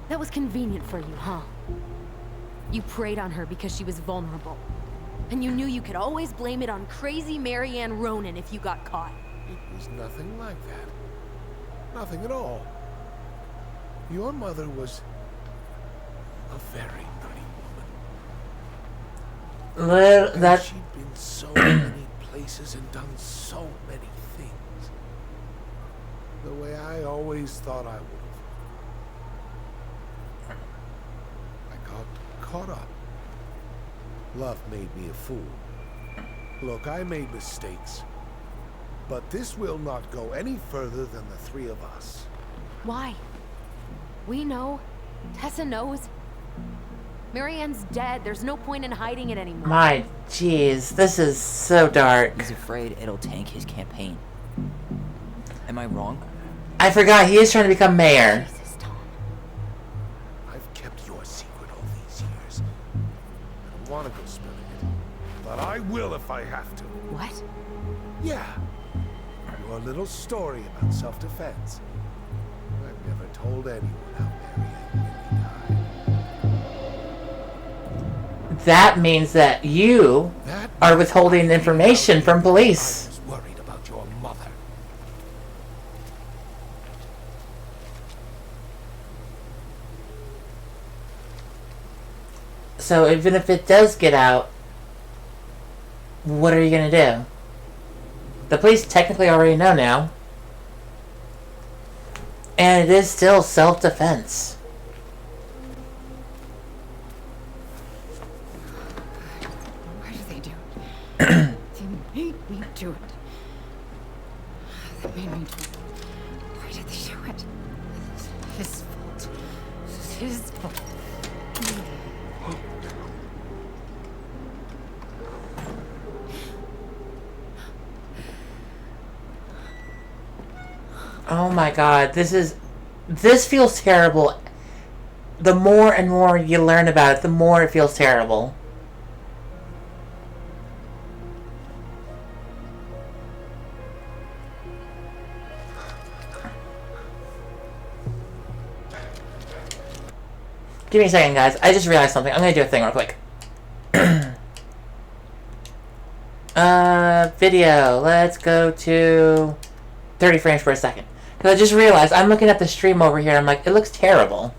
That was convenient for you, huh? You preyed on her because she was vulnerable. And you knew you could always blame it on crazy Marianne Ronan if you got caught. It was nothing like that. Nothing at all. Your mother was a very pretty woman. And she'd been so many places and done so many things. The way I always thought I would have. I got caught up. Love made me a fool. Look, I made mistakes. But this will not go any further than the three of us. Why? We know. Tessa knows. Marianne's dead. There's no point in hiding it anymore. My jeez, this is so dark. He's afraid it'll tank his campaign. Am I wrong? I forgot, he is trying to become mayor. Jesus, Tom. I've kept your secret all these years. I don't want to go spilling it. But I will if I have to. What? Yeah. Your little story about self-defense. I've never told anyone how Marianne really died. That means that you are withholding information from police. I was worried about your mother. So even if it does get out, what are you gonna do? The police technically already know now. And it is still self-defense. Why did they do it? They made me do it. They made me do it. Why did they do it? It's his fault. It's his fault. Oh my god, this feels terrible. The more and more you learn about it, the more it feels terrible. Give me a second, guys. I just realized something. I'm gonna do a thing real quick. Video. Let's go to 30 frames per second. Because I just realized, I'm looking at the stream over here, I'm like, it looks terrible.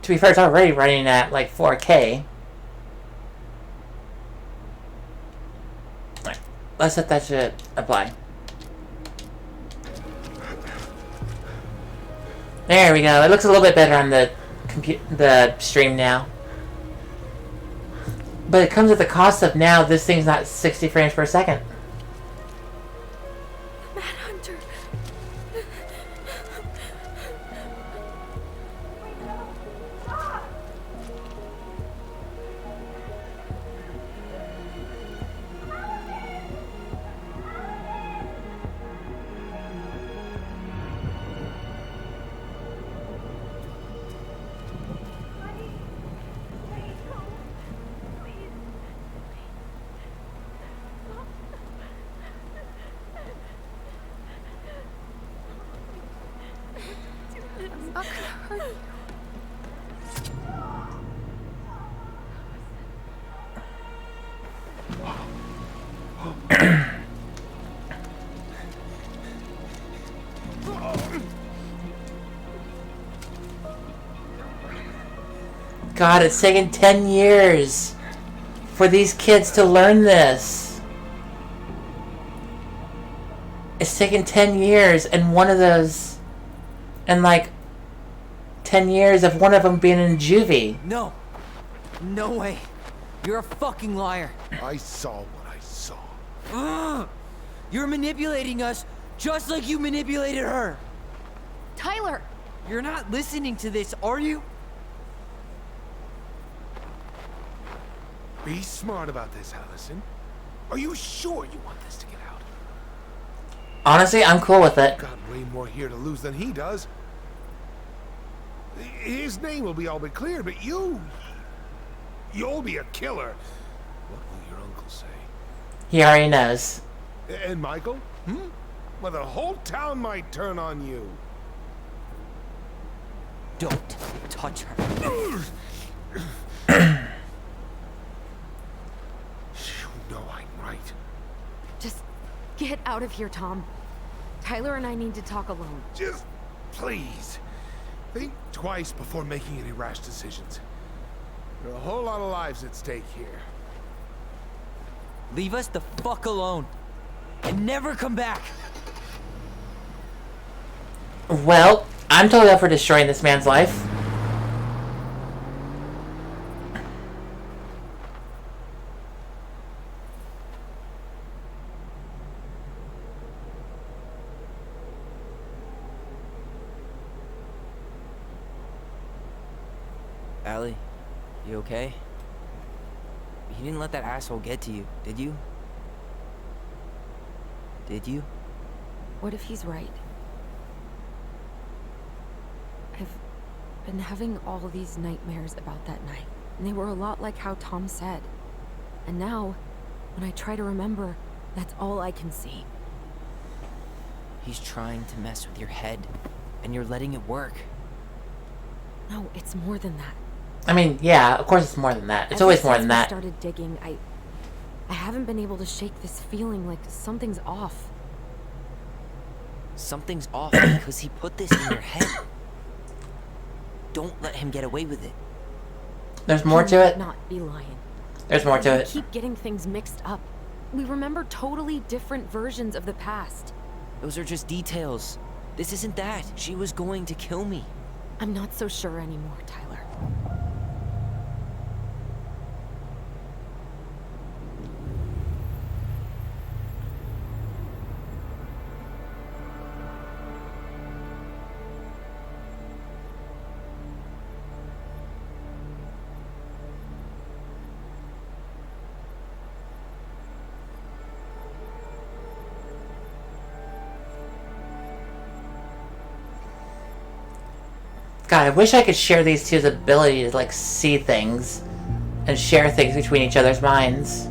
To be fair, it's already running at, like, 4K. Alright, let's set that to apply. There we go. It looks a little bit better on the stream now. But it comes at the cost of now this thing's not 60 frames per second. Manhunter. not gonna hurt you. God, it's taken 10 years for these kids to learn this. It's taken 10 years, and one of those, and like 10 years of one of them being in juvie. No. No way. You're a fucking liar. I saw what I saw. Ugh. You're manipulating us just like you manipulated her. Tyler! You're not listening to this, are you? Be smart about this, Alyson. Are you sure you want this to get out? Honestly, I'm cool with it. Got way more here to lose than he does. His name will be all but clear, but you'll be a killer. What will your uncle say? He already knows. And Michael? Well, the whole town might turn on you. Don't touch her. You know I'm right. Just get out of here, Tom. Tyler and I need to talk alone. Just please think twice before making any rash decisions. There are a whole lot of lives at stake here. Leave us the fuck alone. And never come back. Well, I'm totally up for destroying this man's life. Allie, you okay? You didn't let that asshole get to you, did you? Did you? What if he's right? I've been having all these nightmares about that night, and they were a lot like how Tom said. And now, when I try to remember, that's all I can see. He's trying to mess with your head, and you're letting it work. No, it's more than that. I mean, yeah, of course it's more than that. It's always more than Ever since that. I started digging, I haven't been able to shake this feeling like something's off. Something's off because he put this in your head. Don't let him get away with it. There's more He to might it. not be lying. There's more to We it. keep getting things mixed up. We remember totally different versions of the past. Those are just details. This isn't that. She was going to kill me. I'm not so sure anymore, Tyler. God, I wish I could share these two's ability to, like, see things and share things between each other's minds.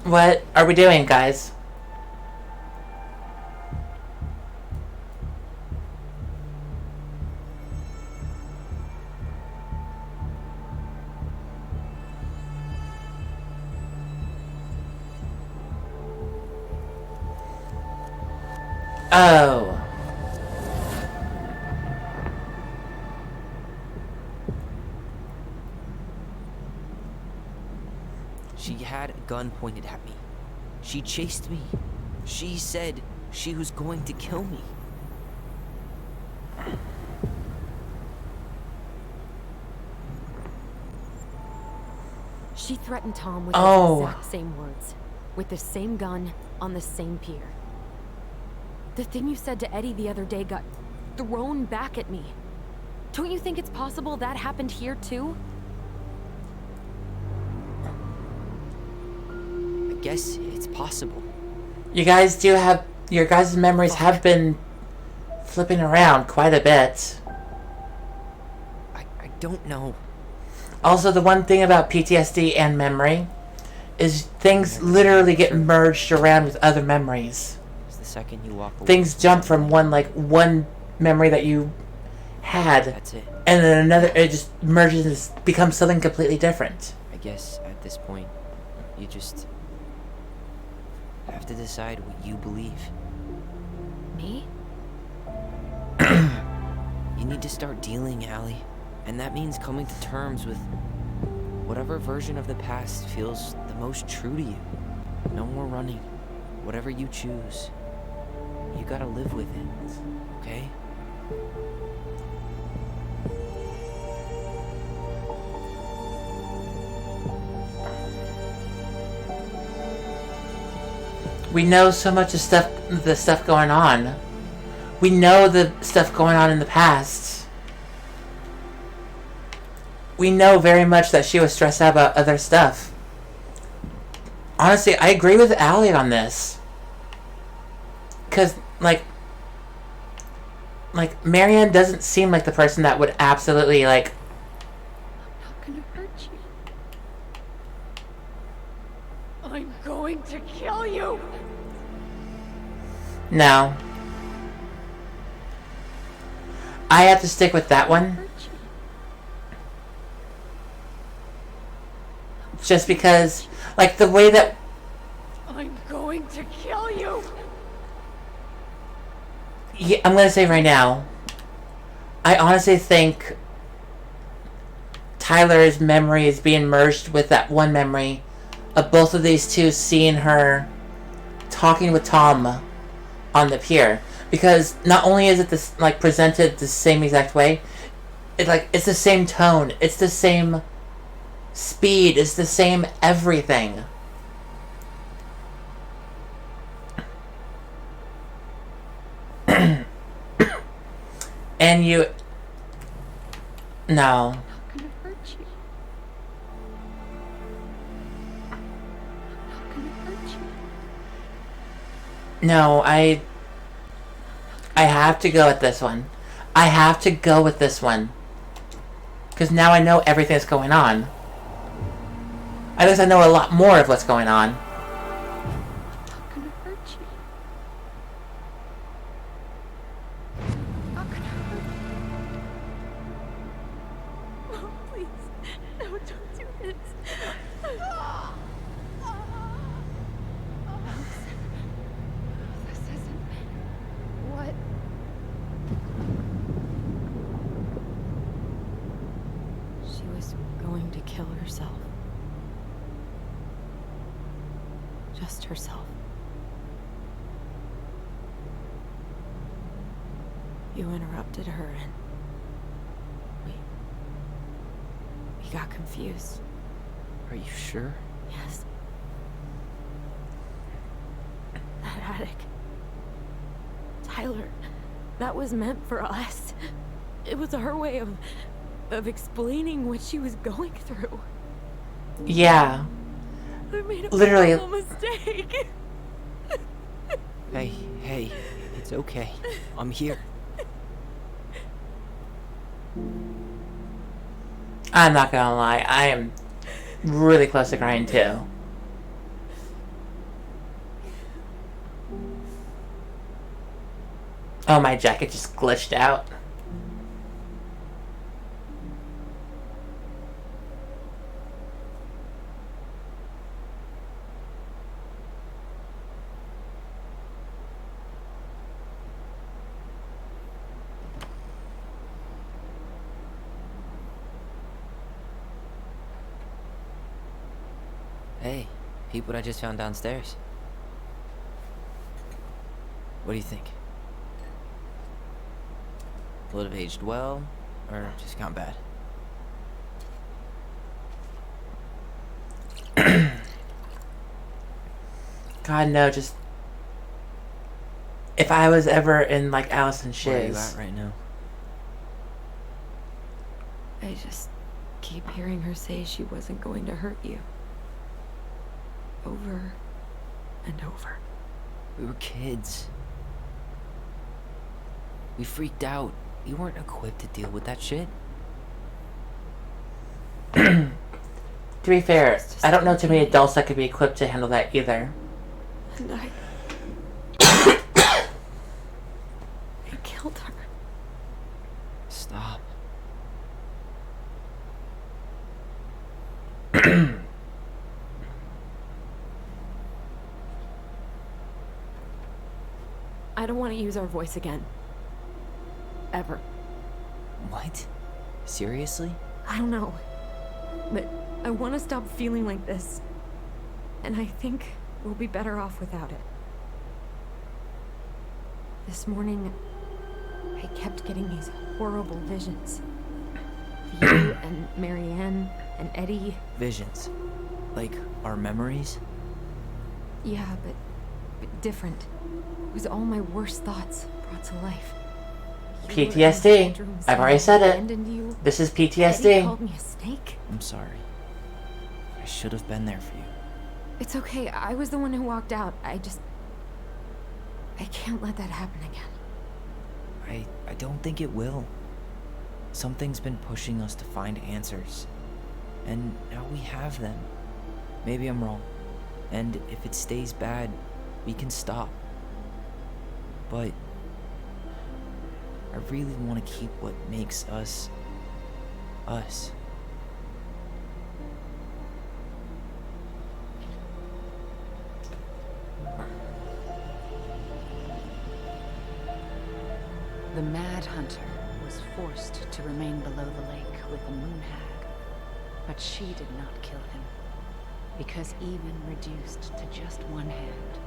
What are we doing, guys? Oh. She had a gun pointed at me. She chased me. She said she was going to kill me. She threatened Tom with Oh. the exact same words. With the same gun, on the same pier. The thing you said to Eddie the other day got thrown back at me. Don't you think it's possible that happened here too? I guess it's possible. You guys do have... Your guys' memories have been flipping around quite a bit. I don't know. Also, the one thing about PTSD and memory is things literally get merged around with other memories. It's the second you walk away. Things jump from one memory that you had, That's it. and then another, it just merges and becomes something completely different. I guess at this point, you just have to decide what you believe. Me? You need to start dealing, Allie. And that means coming to terms with whatever version of the past feels the most true to you. No more running. Whatever you choose, you gotta live with it, okay? We know so much of the stuff going on. We know the stuff going on in the past. We know very much that she was stressed out about other stuff. Honestly, I agree with Allie on this. Because, like, Marianne doesn't seem like the person that would absolutely, like... I'm not gonna hurt you. I'm going to kill you. No. I have to stick with that one. Hurt you. Just because, like, the way that... I'm going to kill you. Yeah, I'm gonna say right now, I honestly think Tyler's memory is being merged with that one memory of both of these two seeing her talking with Tom on the pier. Because not only is it this, like, presented the same exact way, it's the same tone, it's the same speed, it's the same everything. And you... No. I'm not gonna hurt you. I'm not gonna hurt you. No, I have to go with this one. I have to go with this one. Because now I know everything that's going on. At least I know a lot more of what's going on. I'm not gonna hurt you. I'm not gonna hurt you. Oh, please. No, don't do this. This isn't what. She was going to kill herself. Just herself. You interrupted her and we got confused. Are you sure? Yes. That attic. Tyler, that was meant for us. It was her way of explaining what she was going through. Yeah. I made a Literally. horrible mistake. Hey, it's okay. I'm here. I'm not gonna lie. I am really close to crying too. Oh, my jacket just glitched out. Hey, peep what I just found downstairs. What do you think? Would have aged well, or just gone bad? God, no, just... If I was ever in, like, Alyson's Where are you shoes... at right now? I just keep hearing her say she wasn't going to hurt you. Over and over. We were kids. We freaked out. We weren't equipped to deal with that shit. To be fair, I don't know too many adults that could be equipped to handle that either. And I killed her. Stop. I don't want to use our voice again. Ever. What? Seriously? I don't know. But I want to stop feeling like this. And I think we'll be better off without it. This morning, I kept getting these horrible visions. Of you and Marianne and Eddie. Visions. Like our memories? Yeah, but different. It was all my worst thoughts brought to life. You were in my PTSD. bedroom I've already saying said I it. abandoned you. This is Eddie PTSD. called me a snake. I'm sorry. I should have been there for you. It's okay. I was the one who walked out. I can't let that happen again. I don't think it will. Something's been pushing us to find answers. And now we have them. Maybe I'm wrong. And if it stays bad, we can stop. But I really want to keep what makes us us. The Mad Hunter was forced to remain below the lake with the Moon Hag, but she did not kill him, because even reduced to just one hand,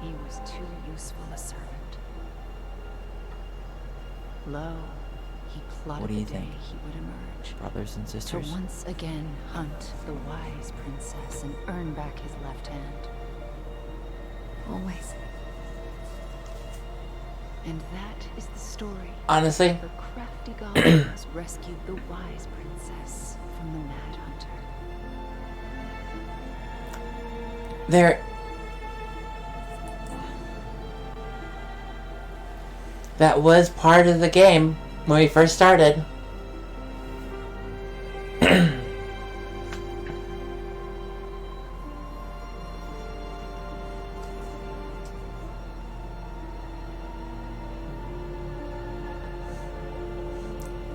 he was too useful a servant. Lo, he plotted What do you the day think? he would emerge, Brothers and to sisters? once again hunt the wise princess and earn back his left hand. Always. And that is the story. Honestly, The crafty goblins rescued the wise princess from the Mad Hunter. that was part of the game when we first started.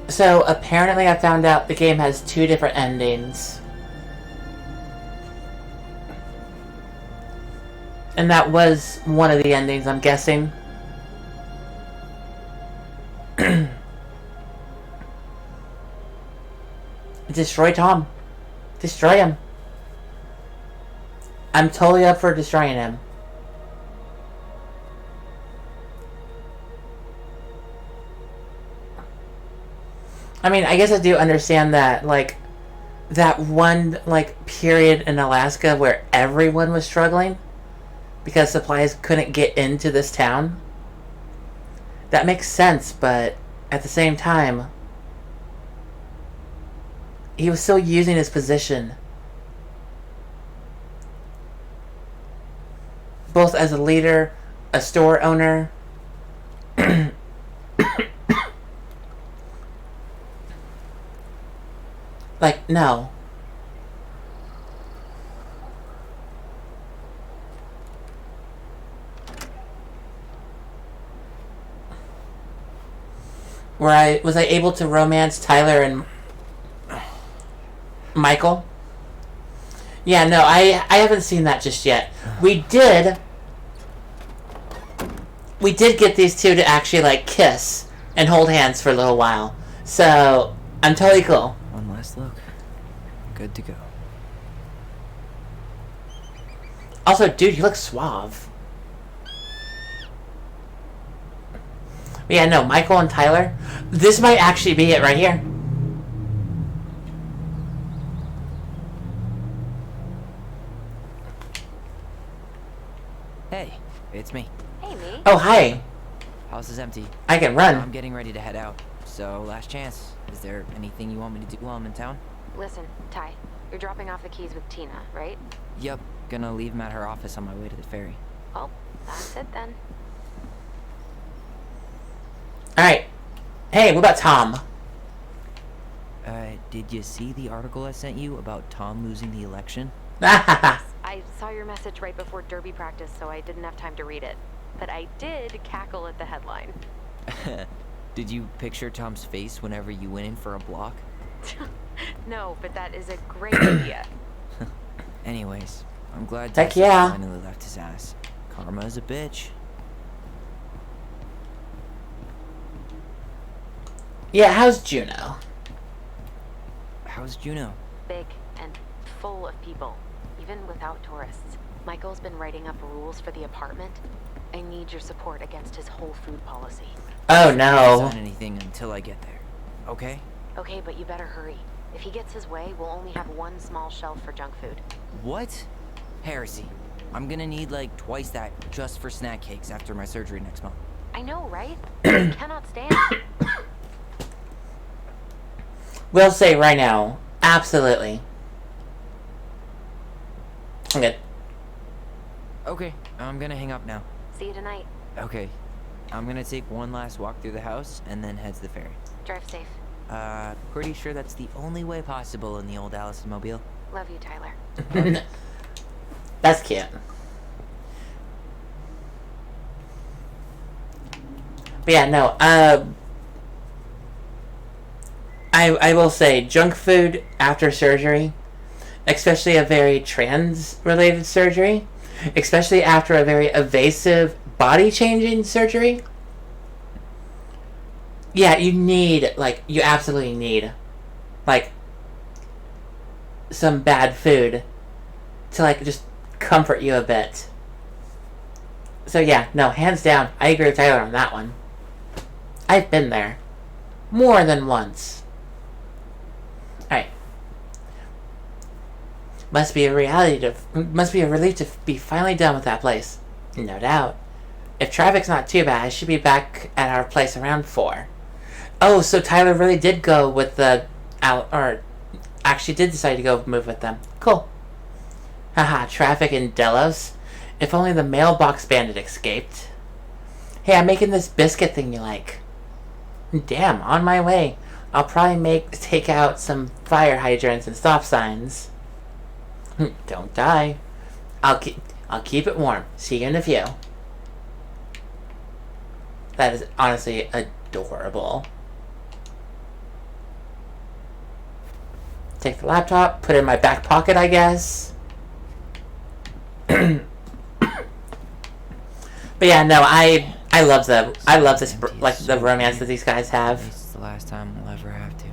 So apparently I found out the game has 2 different endings. And that was one of the endings, I'm guessing. Destroy Tom. Destroy him. I'm totally up for destroying him. I mean, I guess I do understand that, like, that one, like, period in Alaska where everyone was struggling because supplies couldn't get into this town. That makes sense, but at the same time, he was still using his position. Both as a leader, a store owner. Like, no. Was I able to romance Tyler and Michael? Yeah, no, I haven't seen that just yet. We did get these two to actually, like, kiss and hold hands for a little while. So, I'm totally cool. One last look. Good to go. Also, dude, you look suave. But yeah, no, Michael and Tyler. This might actually be it right here. Hey, it's me. Hey, me. Oh, hi. House is empty. I can run. I'm getting ready to head out. So, last chance. Is there anything you want me to do while I'm in town? Listen, Ty, you're dropping off the keys with Tina, right? Yep. Gonna leave them at her office on my way to the ferry. Well, that's it then. Alright. Hey, what about Tom? Did you see the article I sent you about Tom losing the election? I saw your message right before derby practice, so I didn't have time to read it. But I did cackle at the headline. Did you picture Tom's face whenever you went in for a block? No, but that is a great idea. Anyways, I'm glad Heck Tyson yeah. finally left his ass. Karma is a bitch. Yeah, how's Juno? How's Juno? Big and full of people, even without tourists. Michael's been writing up rules for the apartment. I need your support against his whole food policy. Oh Don't no. sign anything until I get there. Okay? Okay, but you better hurry. If he gets his way, we'll only have one small shelf for junk food. What? Heresy. I'm gonna need like twice that just for snack cakes after my surgery next month. I know, right? I cannot stand. We'll say right now, absolutely. I'm good. Okay, I'm gonna hang up now. See you tonight. Okay. I'm gonna take one last walk through the house and then head to the ferry. Drive safe. Pretty sure that's the only way possible in the old Alyson mobile. Love you, Tyler. That's cute. But yeah, no, I will say, junk food after surgery, especially a very trans-related surgery, especially after a very evasive body-changing surgery, yeah, you need, like, you absolutely need, like, some bad food to, like, just comfort you a bit. So yeah, no, hands down, I agree with Tyler on that one. I've been there. More than once. Alright. Must be a relief to be finally done with that place. No doubt. If traffic's not too bad, I should be back at our place around 4. Oh, so Tyler really did go with the... or actually did decide to go move with them. Cool. Haha, traffic in Delos. If only the mailbox bandit escaped. Hey, I'm making this biscuit thing you like. Damn, on my way. I'll probably take out some fire hydrants and stop signs. Don't die. I'll keep it warm. See you in a few. That is honestly adorable. Take the laptop, put it in my back pocket, I guess. But yeah, no, I love this, like, the romance that these guys have. This is the last time we'll ever have to.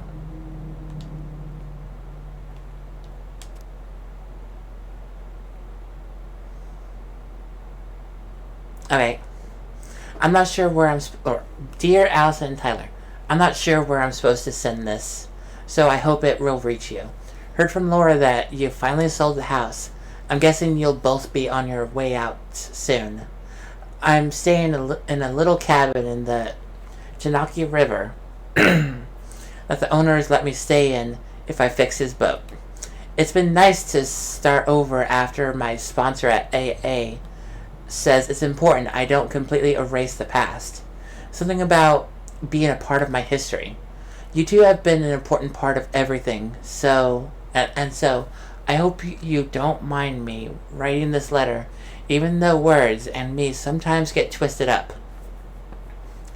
Okay. I'm not sure where Dear Alyson and Tyler, I'm not sure where I'm supposed to send this, so I hope it will reach you. Heard from Laura that you finally sold the house. I'm guessing you'll both be on your way out soon. I'm staying in a little cabin in the Tanaki River that the owners let me stay in if I fix his boat. It's been nice to start over after my sponsor at AA says it's important I don't completely erase the past. Something about being a part of my history. You two have been an important part of everything, so I hope you don't mind me writing this letter, even though words and me sometimes get twisted up.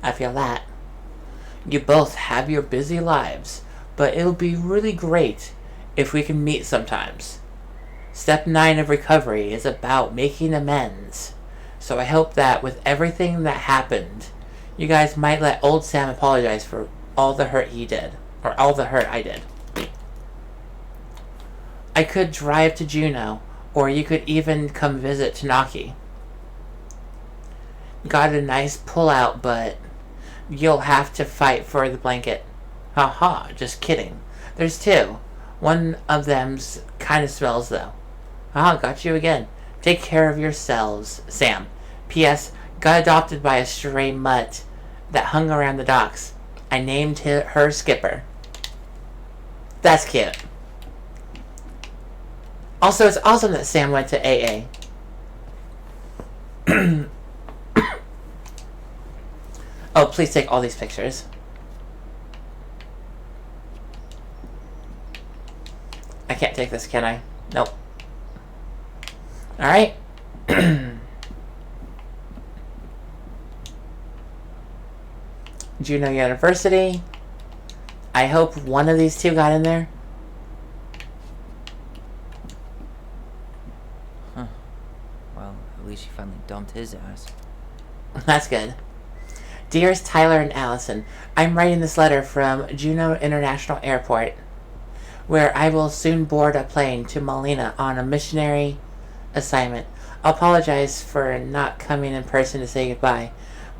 I feel that. You both have your busy lives, but it'll be really great if we can meet sometimes. Step 9 of recovery is about making amends. So I hope that with everything that happened, you guys might let old Sam apologize for all the hurt he did. Or all the hurt I did. I could drive to Juneau, or you could even come visit Tanaki. Got a nice pullout, but You'll have to fight for the blanket. Haha, just kidding. There's two. One of them's kind of smells, though. Haha, got you again. Take care of yourselves, Sam. P.S. Got adopted by a stray mutt that hung around the docks. I named her Skipper. That's cute. Also, it's awesome that Sam went to AA. Oh, please take all these pictures. I can't take this, can I? Nope. Alright. Juneau University. I hope one of these two got in there. Huh. Well, at least she finally dumped his ass. That's good. Dearest Tyler and Alyson, I'm writing this letter from Juneau International Airport, where I will soon board a plane to Molina on a missionary assignment. I apologize for not coming in person to say goodbye,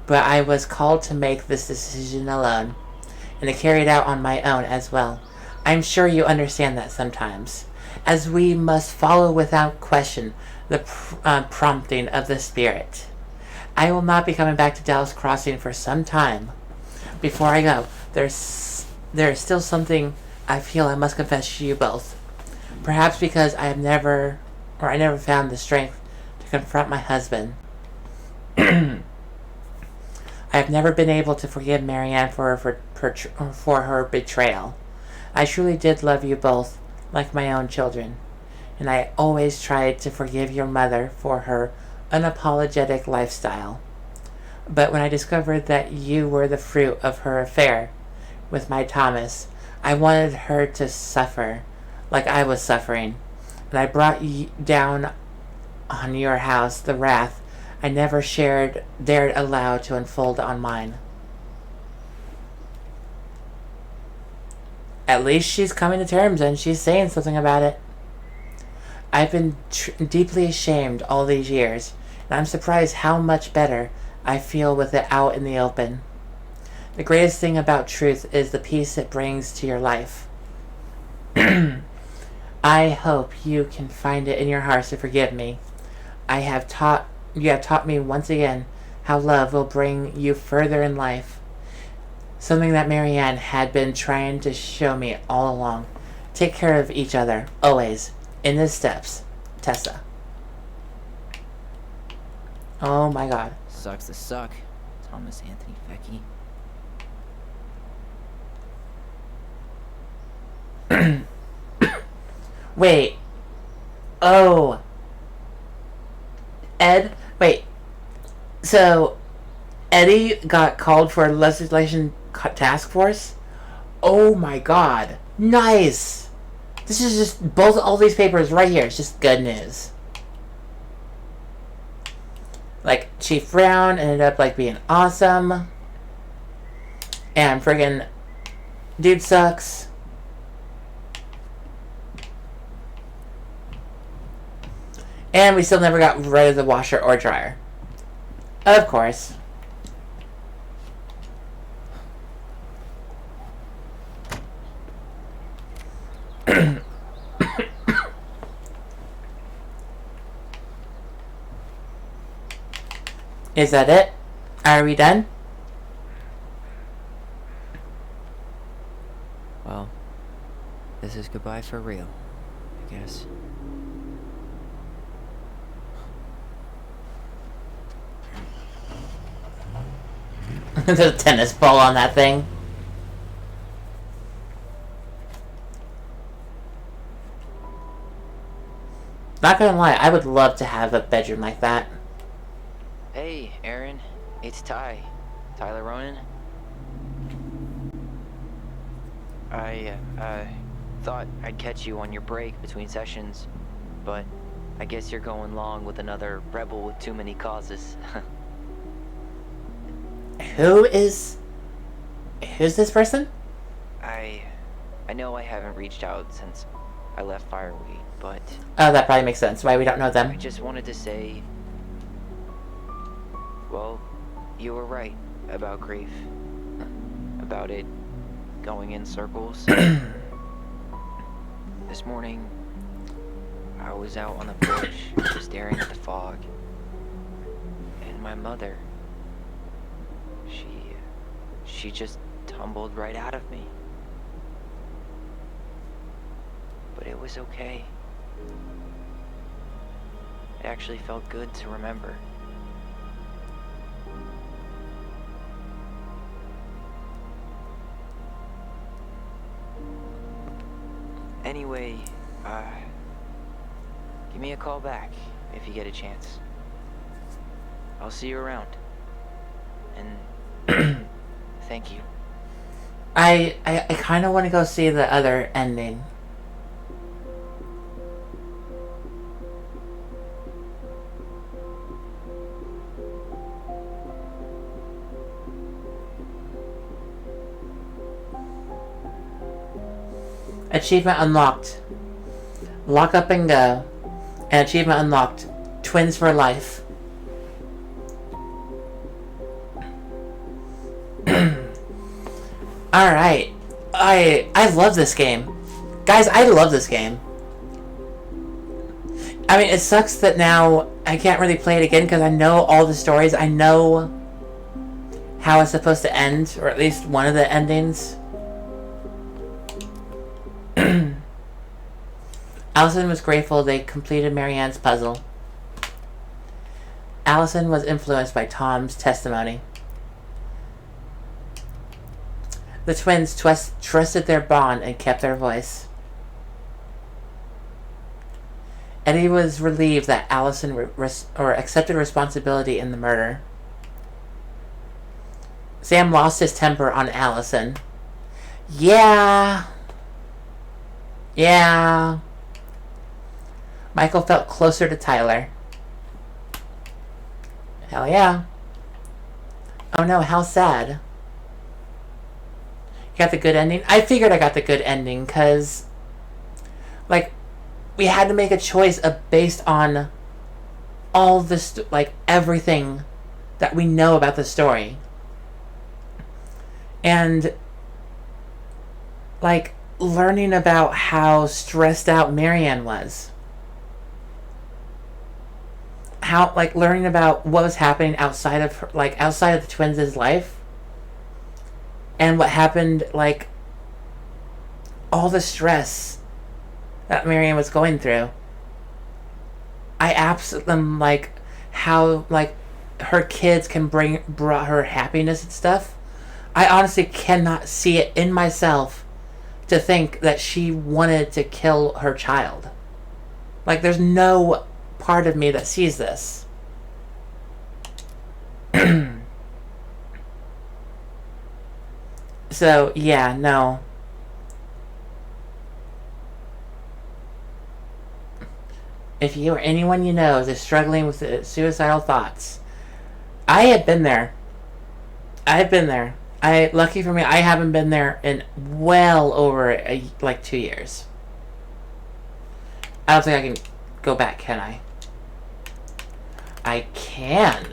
but I was called to make this decision alone, and to carry it out on my own as well. I'm sure you understand that sometimes, as we must follow without question the prompting of the Spirit. I will not be coming back to Dallas Crossing for some time. Before I go, there is still something I feel I must confess to you both. Perhaps because I never found the strength to confront my husband. I have never been able to forgive Marianne for her betrayal. I truly did love you both like my own children, and I always tried to forgive your mother for her unapologetic lifestyle. But when I discovered that you were the fruit of her affair with my Thomas, I wanted her to suffer like I was suffering, and I brought down on your house the wrath I never dared allow to unfold on mine. At least she's coming to terms and she's saying something about it. I've been deeply ashamed all these years, and I'm surprised how much better I feel with it out in the open. The greatest thing about truth is the peace it brings to your life. I hope you can find it in your hearts to forgive me. You have taught me once again how love will bring you further in life. Something that Marianne had been trying to show me all along. Take care of each other, always. In the steps, Tessa. Oh my god. Sucks to suck, Thomas Anthony Fecky. Wait. Oh. Ed? Wait. So, Eddie got called for a legislation task force? Oh my god. Nice! This is just all these papers right here. It's just good news. Like, Chief Brown ended up, like, being awesome. And friggin' dude sucks. And we still never got rid of the washer or dryer. Of course. Is that it? Are we done? Well, this is goodbye for real, I guess. There's a tennis ball on that thing. Not gonna lie, I would love to have a bedroom like that. Hey, Aaron. It's Ty. Tyler Ronan. I thought I'd catch you on your break between sessions, but I guess you're going along with another rebel with too many causes. Who's this person? I know I haven't reached out since I left Fireweed, but Oh, that probably makes sense. Why we don't know I them. just wanted to say, well, you were right about grief. about it going in circles. This morning, I was out on the porch staring at the fog, and my mother, she just tumbled right out of me. But it was okay. It actually felt good to remember. Anyway, give me a call back if you get a chance. I'll see you around. And thank you. I kind of want to go see the other ending. Achievement unlocked. Lock up and go. And achievement unlocked. Twins for life. Alright. I love this game. Guys, I love this game. I mean, it sucks that now I can't really play it again because I know all the stories. I know how it's supposed to end, or at least one of the endings. Alyson was grateful they completed Marianne's puzzle. Alyson was influenced by Tom's testimony. The twins trusted their bond and kept their voice. Eddie was relieved that Alyson accepted responsibility in the murder. Sam lost his temper on Alyson. Yeah. Michael felt closer to Tyler. Hell yeah. Oh no, how sad. You got the good ending? I figured I got the good ending because, like, we had to make a choice based on all this, like, everything that we know about the story. And, like, learning about how stressed out Marianne was. How, like, learning about what was happening outside of her, like, outside of the twins' life. And what happened, like, all the stress that Marianne was going through. I absolutely, like, how, like, her kids brought her happiness and stuff. I honestly cannot see it in myself to think that she wanted to kill her child. Like, there's no part of me that sees this. So, yeah, no. If you or anyone you know is struggling with suicidal thoughts, I have been there. Lucky for me, I haven't been there in well over, like, 2 years. I don't think I can go back, can I? I can.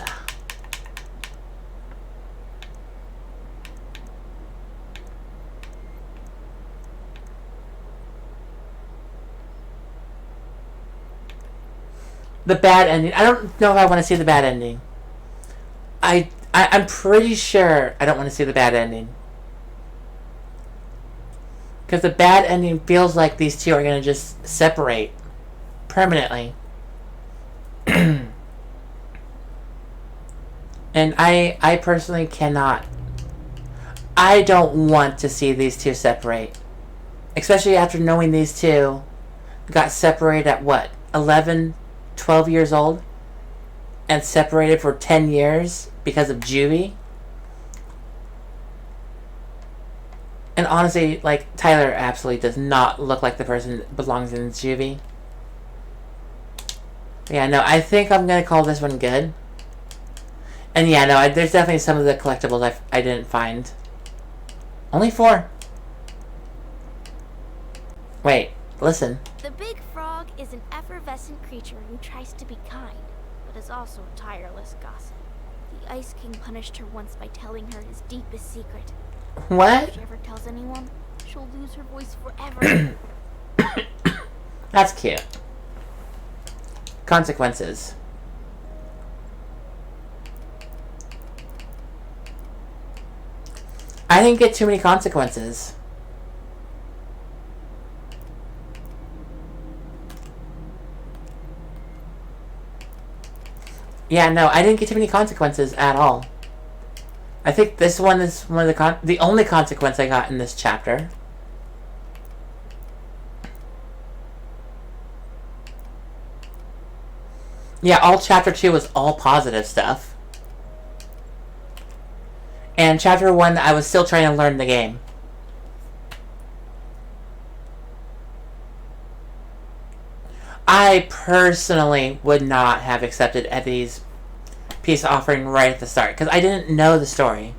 The bad ending. I don't know if I want to see the bad ending. I'm pretty sure I don't want to see the bad ending. Because the bad ending feels like these two are going to just separate permanently. And I personally cannot. I don't want to see these two separate. Especially after knowing these two got separated at what? 11, 12 years old? And separated for 10 years because of juvie? And honestly, like, Tyler absolutely does not look like the person that belongs in juvie. Yeah, no, I think I'm going to call this one good. And yeah, no, there's definitely some of the collectibles I didn't find. Only 4. Wait, listen. The big frog is an effervescent creature who tries to be kind, but is also tireless gossip. The Ice King punished her once by telling her his deepest secret. What? If she ever tells anyone, she'll lose her voice forever. That's cute. Consequences. I didn't get too many consequences. Yeah, no, I didn't get too many consequences at all. I think this one is one of the only consequence I got in this chapter. Yeah, all chapter 2 was all positive stuff. And chapter 1, I was still trying to learn the game. I personally would not have accepted Eddie's peace offering right at the start, because I didn't know the story.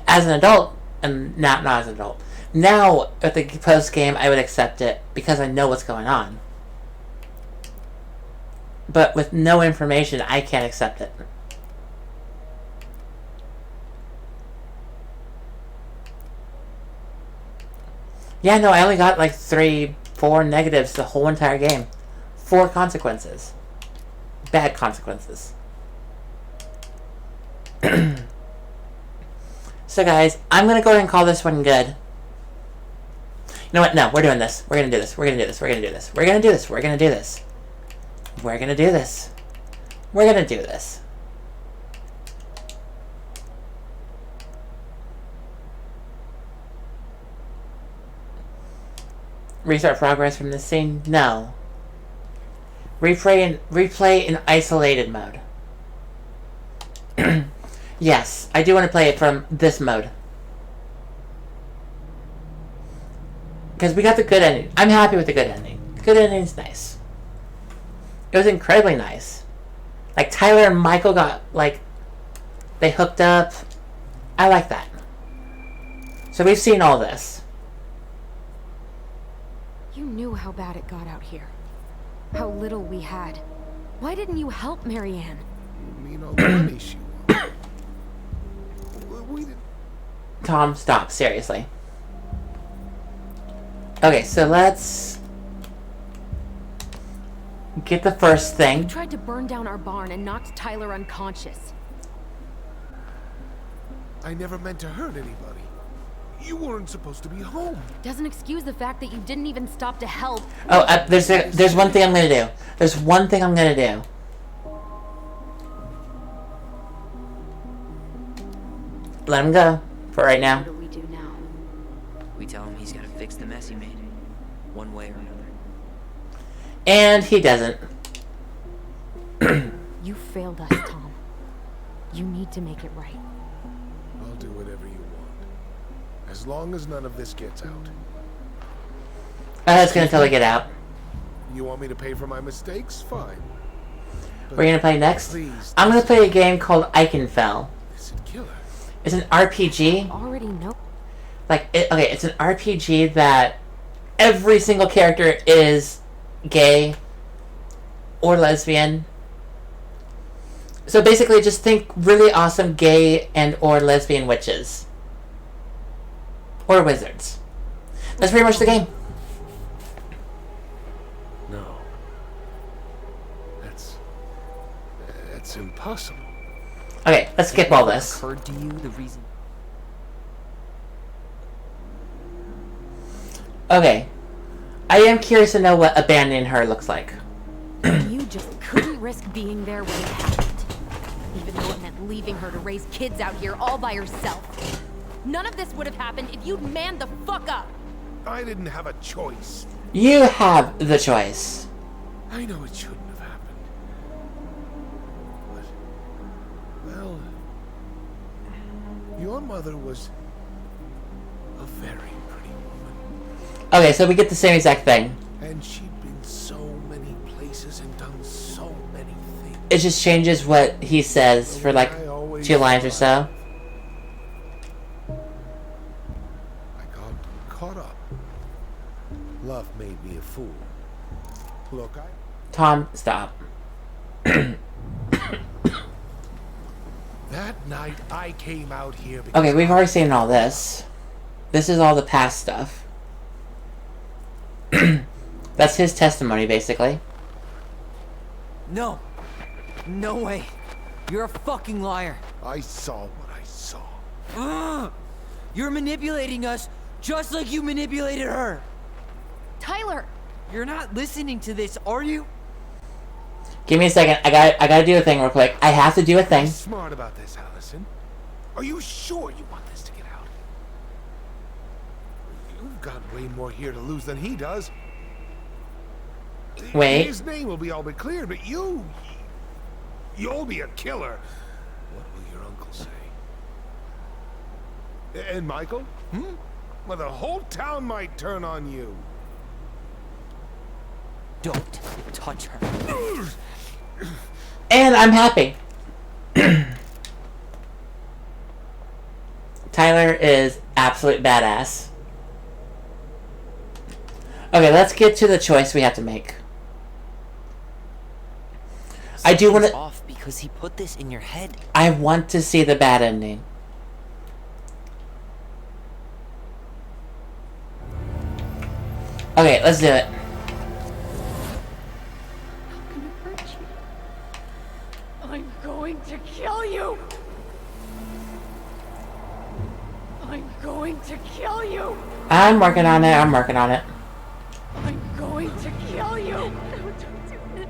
As an adult, and not as an adult. Now, at the post-game, I would accept it, because I know what's going on. But with no information, I can't accept it. Yeah, no, I only got like 3, 4 negatives the whole entire game. 4 consequences. Bad consequences. So guys, I'm gonna go ahead and call this one good. You know what? No, we're doing this. We're gonna do this. We're gonna do this. We're gonna do this. We're gonna do this. We're gonna do this. We're gonna do this. We're gonna do this. Restart progress from this scene? No. Replay in isolated mode. Yes, I do want to play it from this mode. Because we got the good ending. I'm happy with the good ending. The good ending's nice. It was incredibly nice. Like, Tyler and Michael got, like, they hooked up. I like that. So we've seen all this. You knew how bad it got out here. How little we had. Why didn't you help Marianne? You mean all the money she won? We didn't. Tom, stop. Seriously. Okay, so let's get the first You thing. tried to burn down our barn and knocked Tyler unconscious. I never meant to hurt anybody. You weren't supposed to be home. Doesn't excuse the fact that you didn't even stop to help. Oh, there's one thing I'm gonna do. There's one thing I'm gonna do. Let him go for right now. What do we do now? We tell him he's gotta fix the mess he made, one way or another. And he doesn't. You failed us, Tom. You need to make it right. I'll do whatever you want. As long as none of this gets out. It's gonna totally get out. You want me to pay for my mistakes? Fine. But We're gonna play next. please, I'm gonna play a game called Eichenfell. this would kill her. It's an RPG. Already know. It's an RPG that every single character is gay or lesbian. So basically, just think really awesome gay and or lesbian witches. Or wizards. That's pretty much the game. No. That's impossible. Okay, let's skip all this. Occurred to you the reason? Okay. I am curious to know what abandoning her looks like. You just couldn't risk being there when it happened. Even though it meant leaving her to raise kids out here all by herself. None of this would have happened if you'd manned the fuck up. I didn't have a choice. You have the choice. I know it shouldn't have happened. But, well, your mother was a very pretty woman. Okay, so we get the same exact thing. And she'd been so many places and done so many things. It just changes what he says for like I always 2 lines or so. I got caught up. Love made me a fool. Look, Tom, stop. that night I came out here because Okay, we've already seen all this. This is all the past stuff. That's his testimony, basically. No. No way. You're a fucking liar. I saw what I saw. Ugh! You're manipulating us just like you manipulated her. Tyler! You're not listening to this, are you? Give me a second. I gotta do a thing real quick. I have to do a thing. Be smart about this, Alyson. Are you sure you want this to get out? You've got way more here to lose than he does. Wait. His name will be all but cleared, but you'll be a killer. What will your uncle say? And Michael? Well, the whole town might turn on you. Don't touch her. And I'm happy. Tyler is absolute badass. Okay, let's get to the choice we have to make. I do want to... off because he put this in your head. I want to see the bad ending. Okay, let's do it. I'm going to kill you! I'm going to kill you! I'm working on it. I'm working on it. I'm going to kill you! No, don't do this.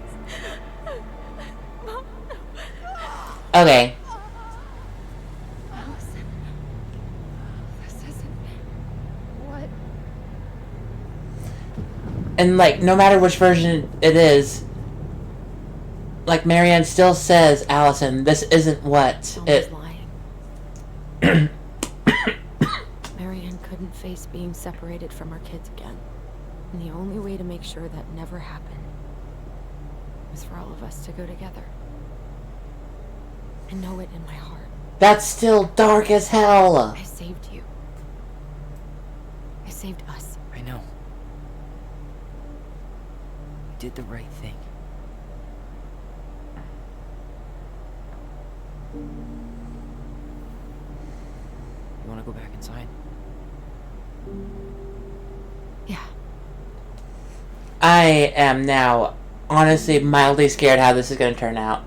Mom, no. Okay. Alyson. This isn't... What? And, like, no matter which version it is, like, Marianne still says, Alyson, this isn't what Mom was lying. Marianne couldn't face being separated from her kids again. And the only way to make sure that never happened was for all of us to go together. I know it in my heart. That's still dark as hell. I saved you. I saved us. I know. You did the right thing. You want to go back inside? Yeah. I am now honestly mildly scared how this is going to turn out.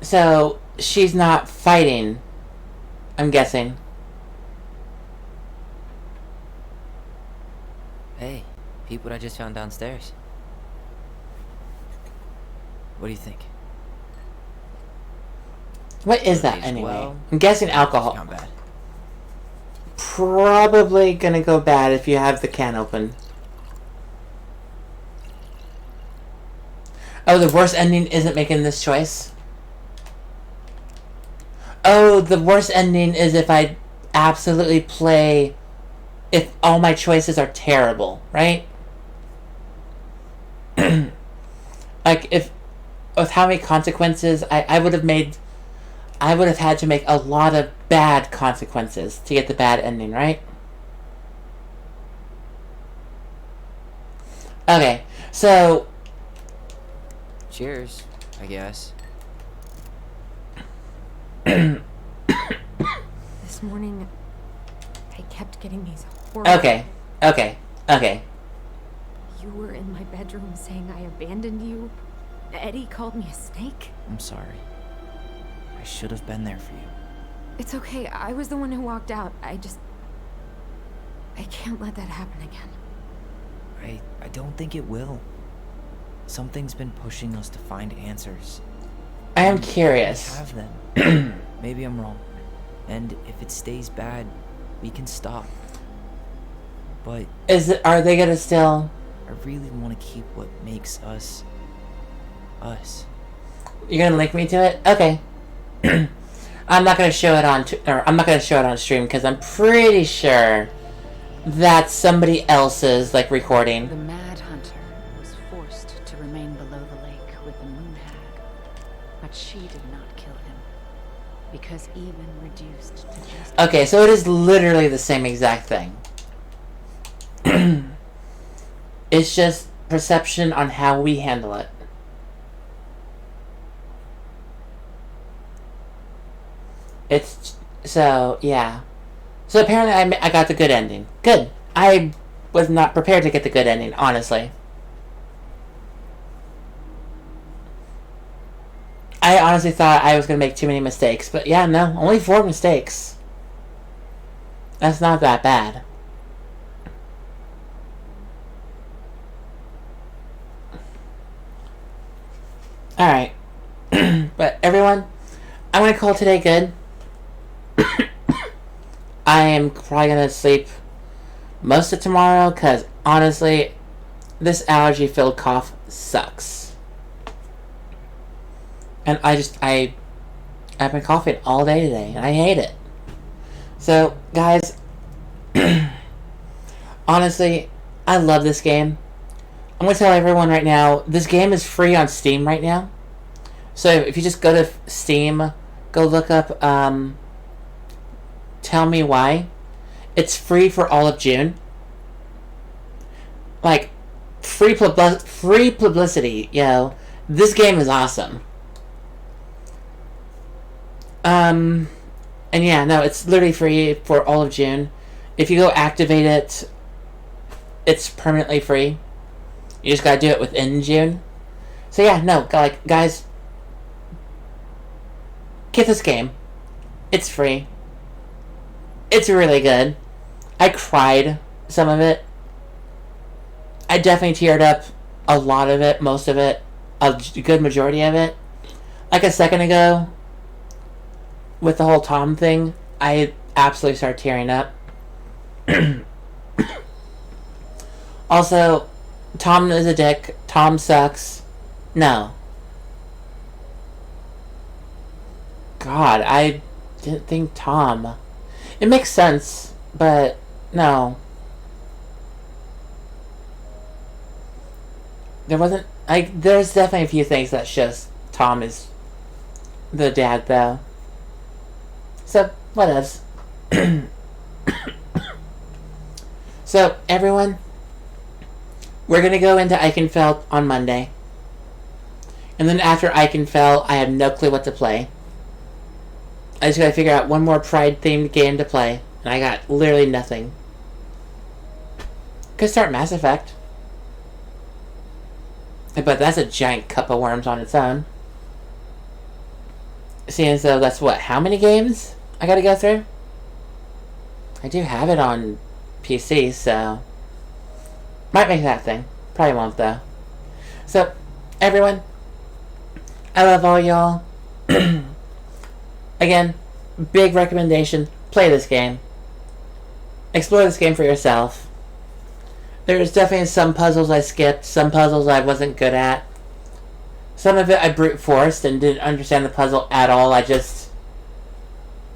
So, she's not fighting, I'm guessing. Hey, peep what I just found downstairs. What do you think? What is that Tastes anyway? well. I'm guessing alcohol. Not bad. Probably gonna go bad if you have the can open. Oh, the worst ending isn't making this choice? Oh, the worst ending is if I absolutely play... If all my choices are terrible, right? Like, if... With how many consequences, I would have made... I would have had to make a lot of bad consequences to get the bad ending, right? Okay, so... Cheers, I guess. This morning, I kept getting these horrible... Okay. You were in my bedroom saying I abandoned you. Eddie called me a snake. I'm sorry. I should have been there for you. It's okay. I was the one who walked out. I can't let that happen again. I don't think it will. Something's been pushing us to find answers. I am We curious. have them. Maybe I'm wrong. And if it stays bad, we can stop. But Are they gonna still... I really want to keep what makes us us. You're gonna link me to it? Okay. I'm not gonna show it on... I'm not gonna show it on stream because I'm pretty sure that's somebody else's, like, recording. The Mad Hunter was forced to remain below the lake with the Moon Hag, but she did not kill him. Because even reduced to just... Okay, so it is literally the same exact thing. It's just perception on how we handle it. It's... So, yeah. So apparently I got the good ending. Good. I was not prepared to get the good ending, honestly. I honestly thought I was going to make too many mistakes. But yeah, no. Only 4 mistakes. That's not that bad. Alright. But everyone, I'm going to call today good. I am probably going to sleep most of tomorrow because honestly, this allergy-filled cough sucks. And I've been coughing all day today and I hate it. So, guys, honestly, I love this game. I'm going to tell everyone right now, this game is free on Steam right now. So if you just go to Steam, go look up Tell Me Why. It's free for all of June. Like, free publicity, yo. This game is awesome. And yeah, no, it's literally free for all of June. If you go activate it, it's permanently free. You just gotta do it within June. So yeah, no, like, guys, get this game. It's free. It's really good. I cried some of it. I definitely teared up a lot of it, most of it, a good majority of it. Like a second ago, with the whole Tom thing, I absolutely started tearing up. Also, Tom is a dick. Tom sucks. No. God, I didn't think Tom. It makes sense, but no. There's definitely a few things that shows Tom is the dad, though. So, whatevs. So, everyone, we're gonna go into Eichenfeld on Monday. And then after Eichenfeld, I have no clue what to play. I just gotta figure out one more Pride-themed game to play. And I got literally nothing. Could start Mass Effect. But that's a giant cup of worms on its own. Seeing as though that's what, how many games I gotta go through? I do have it on PC, so might make that thing. Probably won't, though. So, everyone, I love all y'all. Again, big recommendation. Play this game. Explore this game for yourself. There's definitely some puzzles I skipped, some puzzles I wasn't good at. Some of it I brute forced and didn't understand the puzzle at all. I just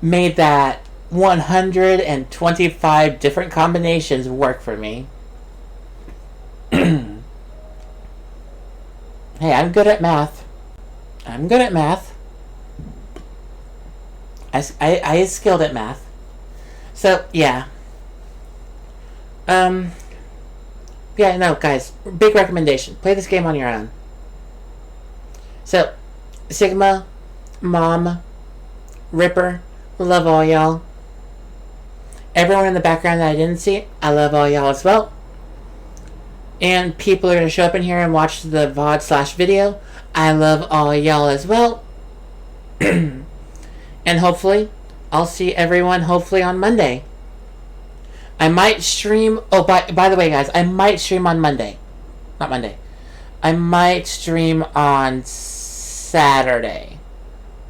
made that 125 different combinations work for me. Hey, I'm good at math. I'm good at math. I is skilled at math. So, yeah. Yeah, no, guys, big recommendation. Play this game on your own. So, Sigma, Mom, Ripper, love all y'all. Everyone in the background that I didn't see, I love all y'all as well. And people are going to show up in here and watch the VOD/video. I love all y'all as well. And hopefully, I'll see everyone hopefully on Monday. I might stream... Oh, by the way, guys, I might stream on Monday. Not Monday. I might stream on Saturday.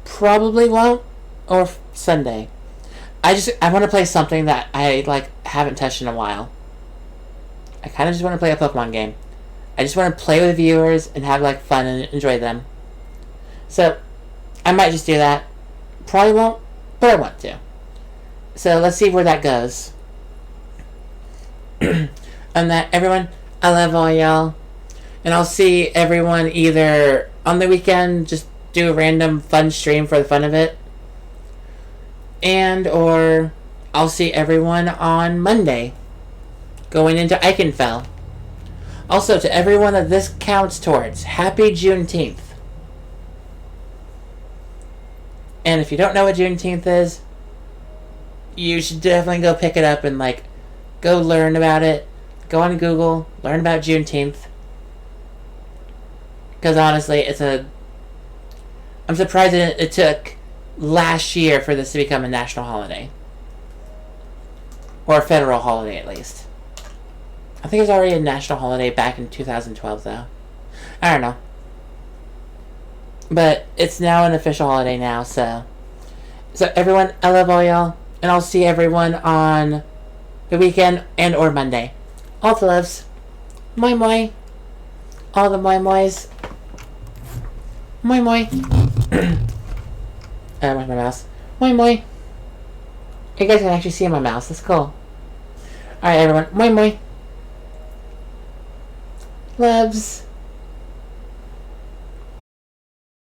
Probably won't. Or Sunday. I want to play something that I, haven't touched in a while. I kind of just want to play a Pokemon game. I just want to play with viewers and have, fun and enjoy them. So, I might just do that. Probably won't, but I want to. So, let's see where that goes. On that, everyone, I love all y'all. And I'll see everyone either on the weekend, just do a random fun stream for the fun of it. And or I'll see everyone on Monday going into Eichenfell. Also, to everyone that this counts towards, happy Juneteenth. And if you don't know what Juneteenth is, you should definitely go pick it up and, like, go learn about it. Go on Google, learn about Juneteenth. Because honestly, I'm surprised it took last year for this to become a national holiday. Or a federal holiday, at least. I think it was already a national holiday back in 2012, though. I don't know. But it's now an official holiday now, so... So everyone, I love all y'all. And I'll see everyone on the weekend and or Monday. All the loves. Moi moi. All the moi mois. Moi moi. Where's my mouse? Moi moi. You guys can actually see my mouse. That's cool. Alright, everyone. Moi moi. Loves.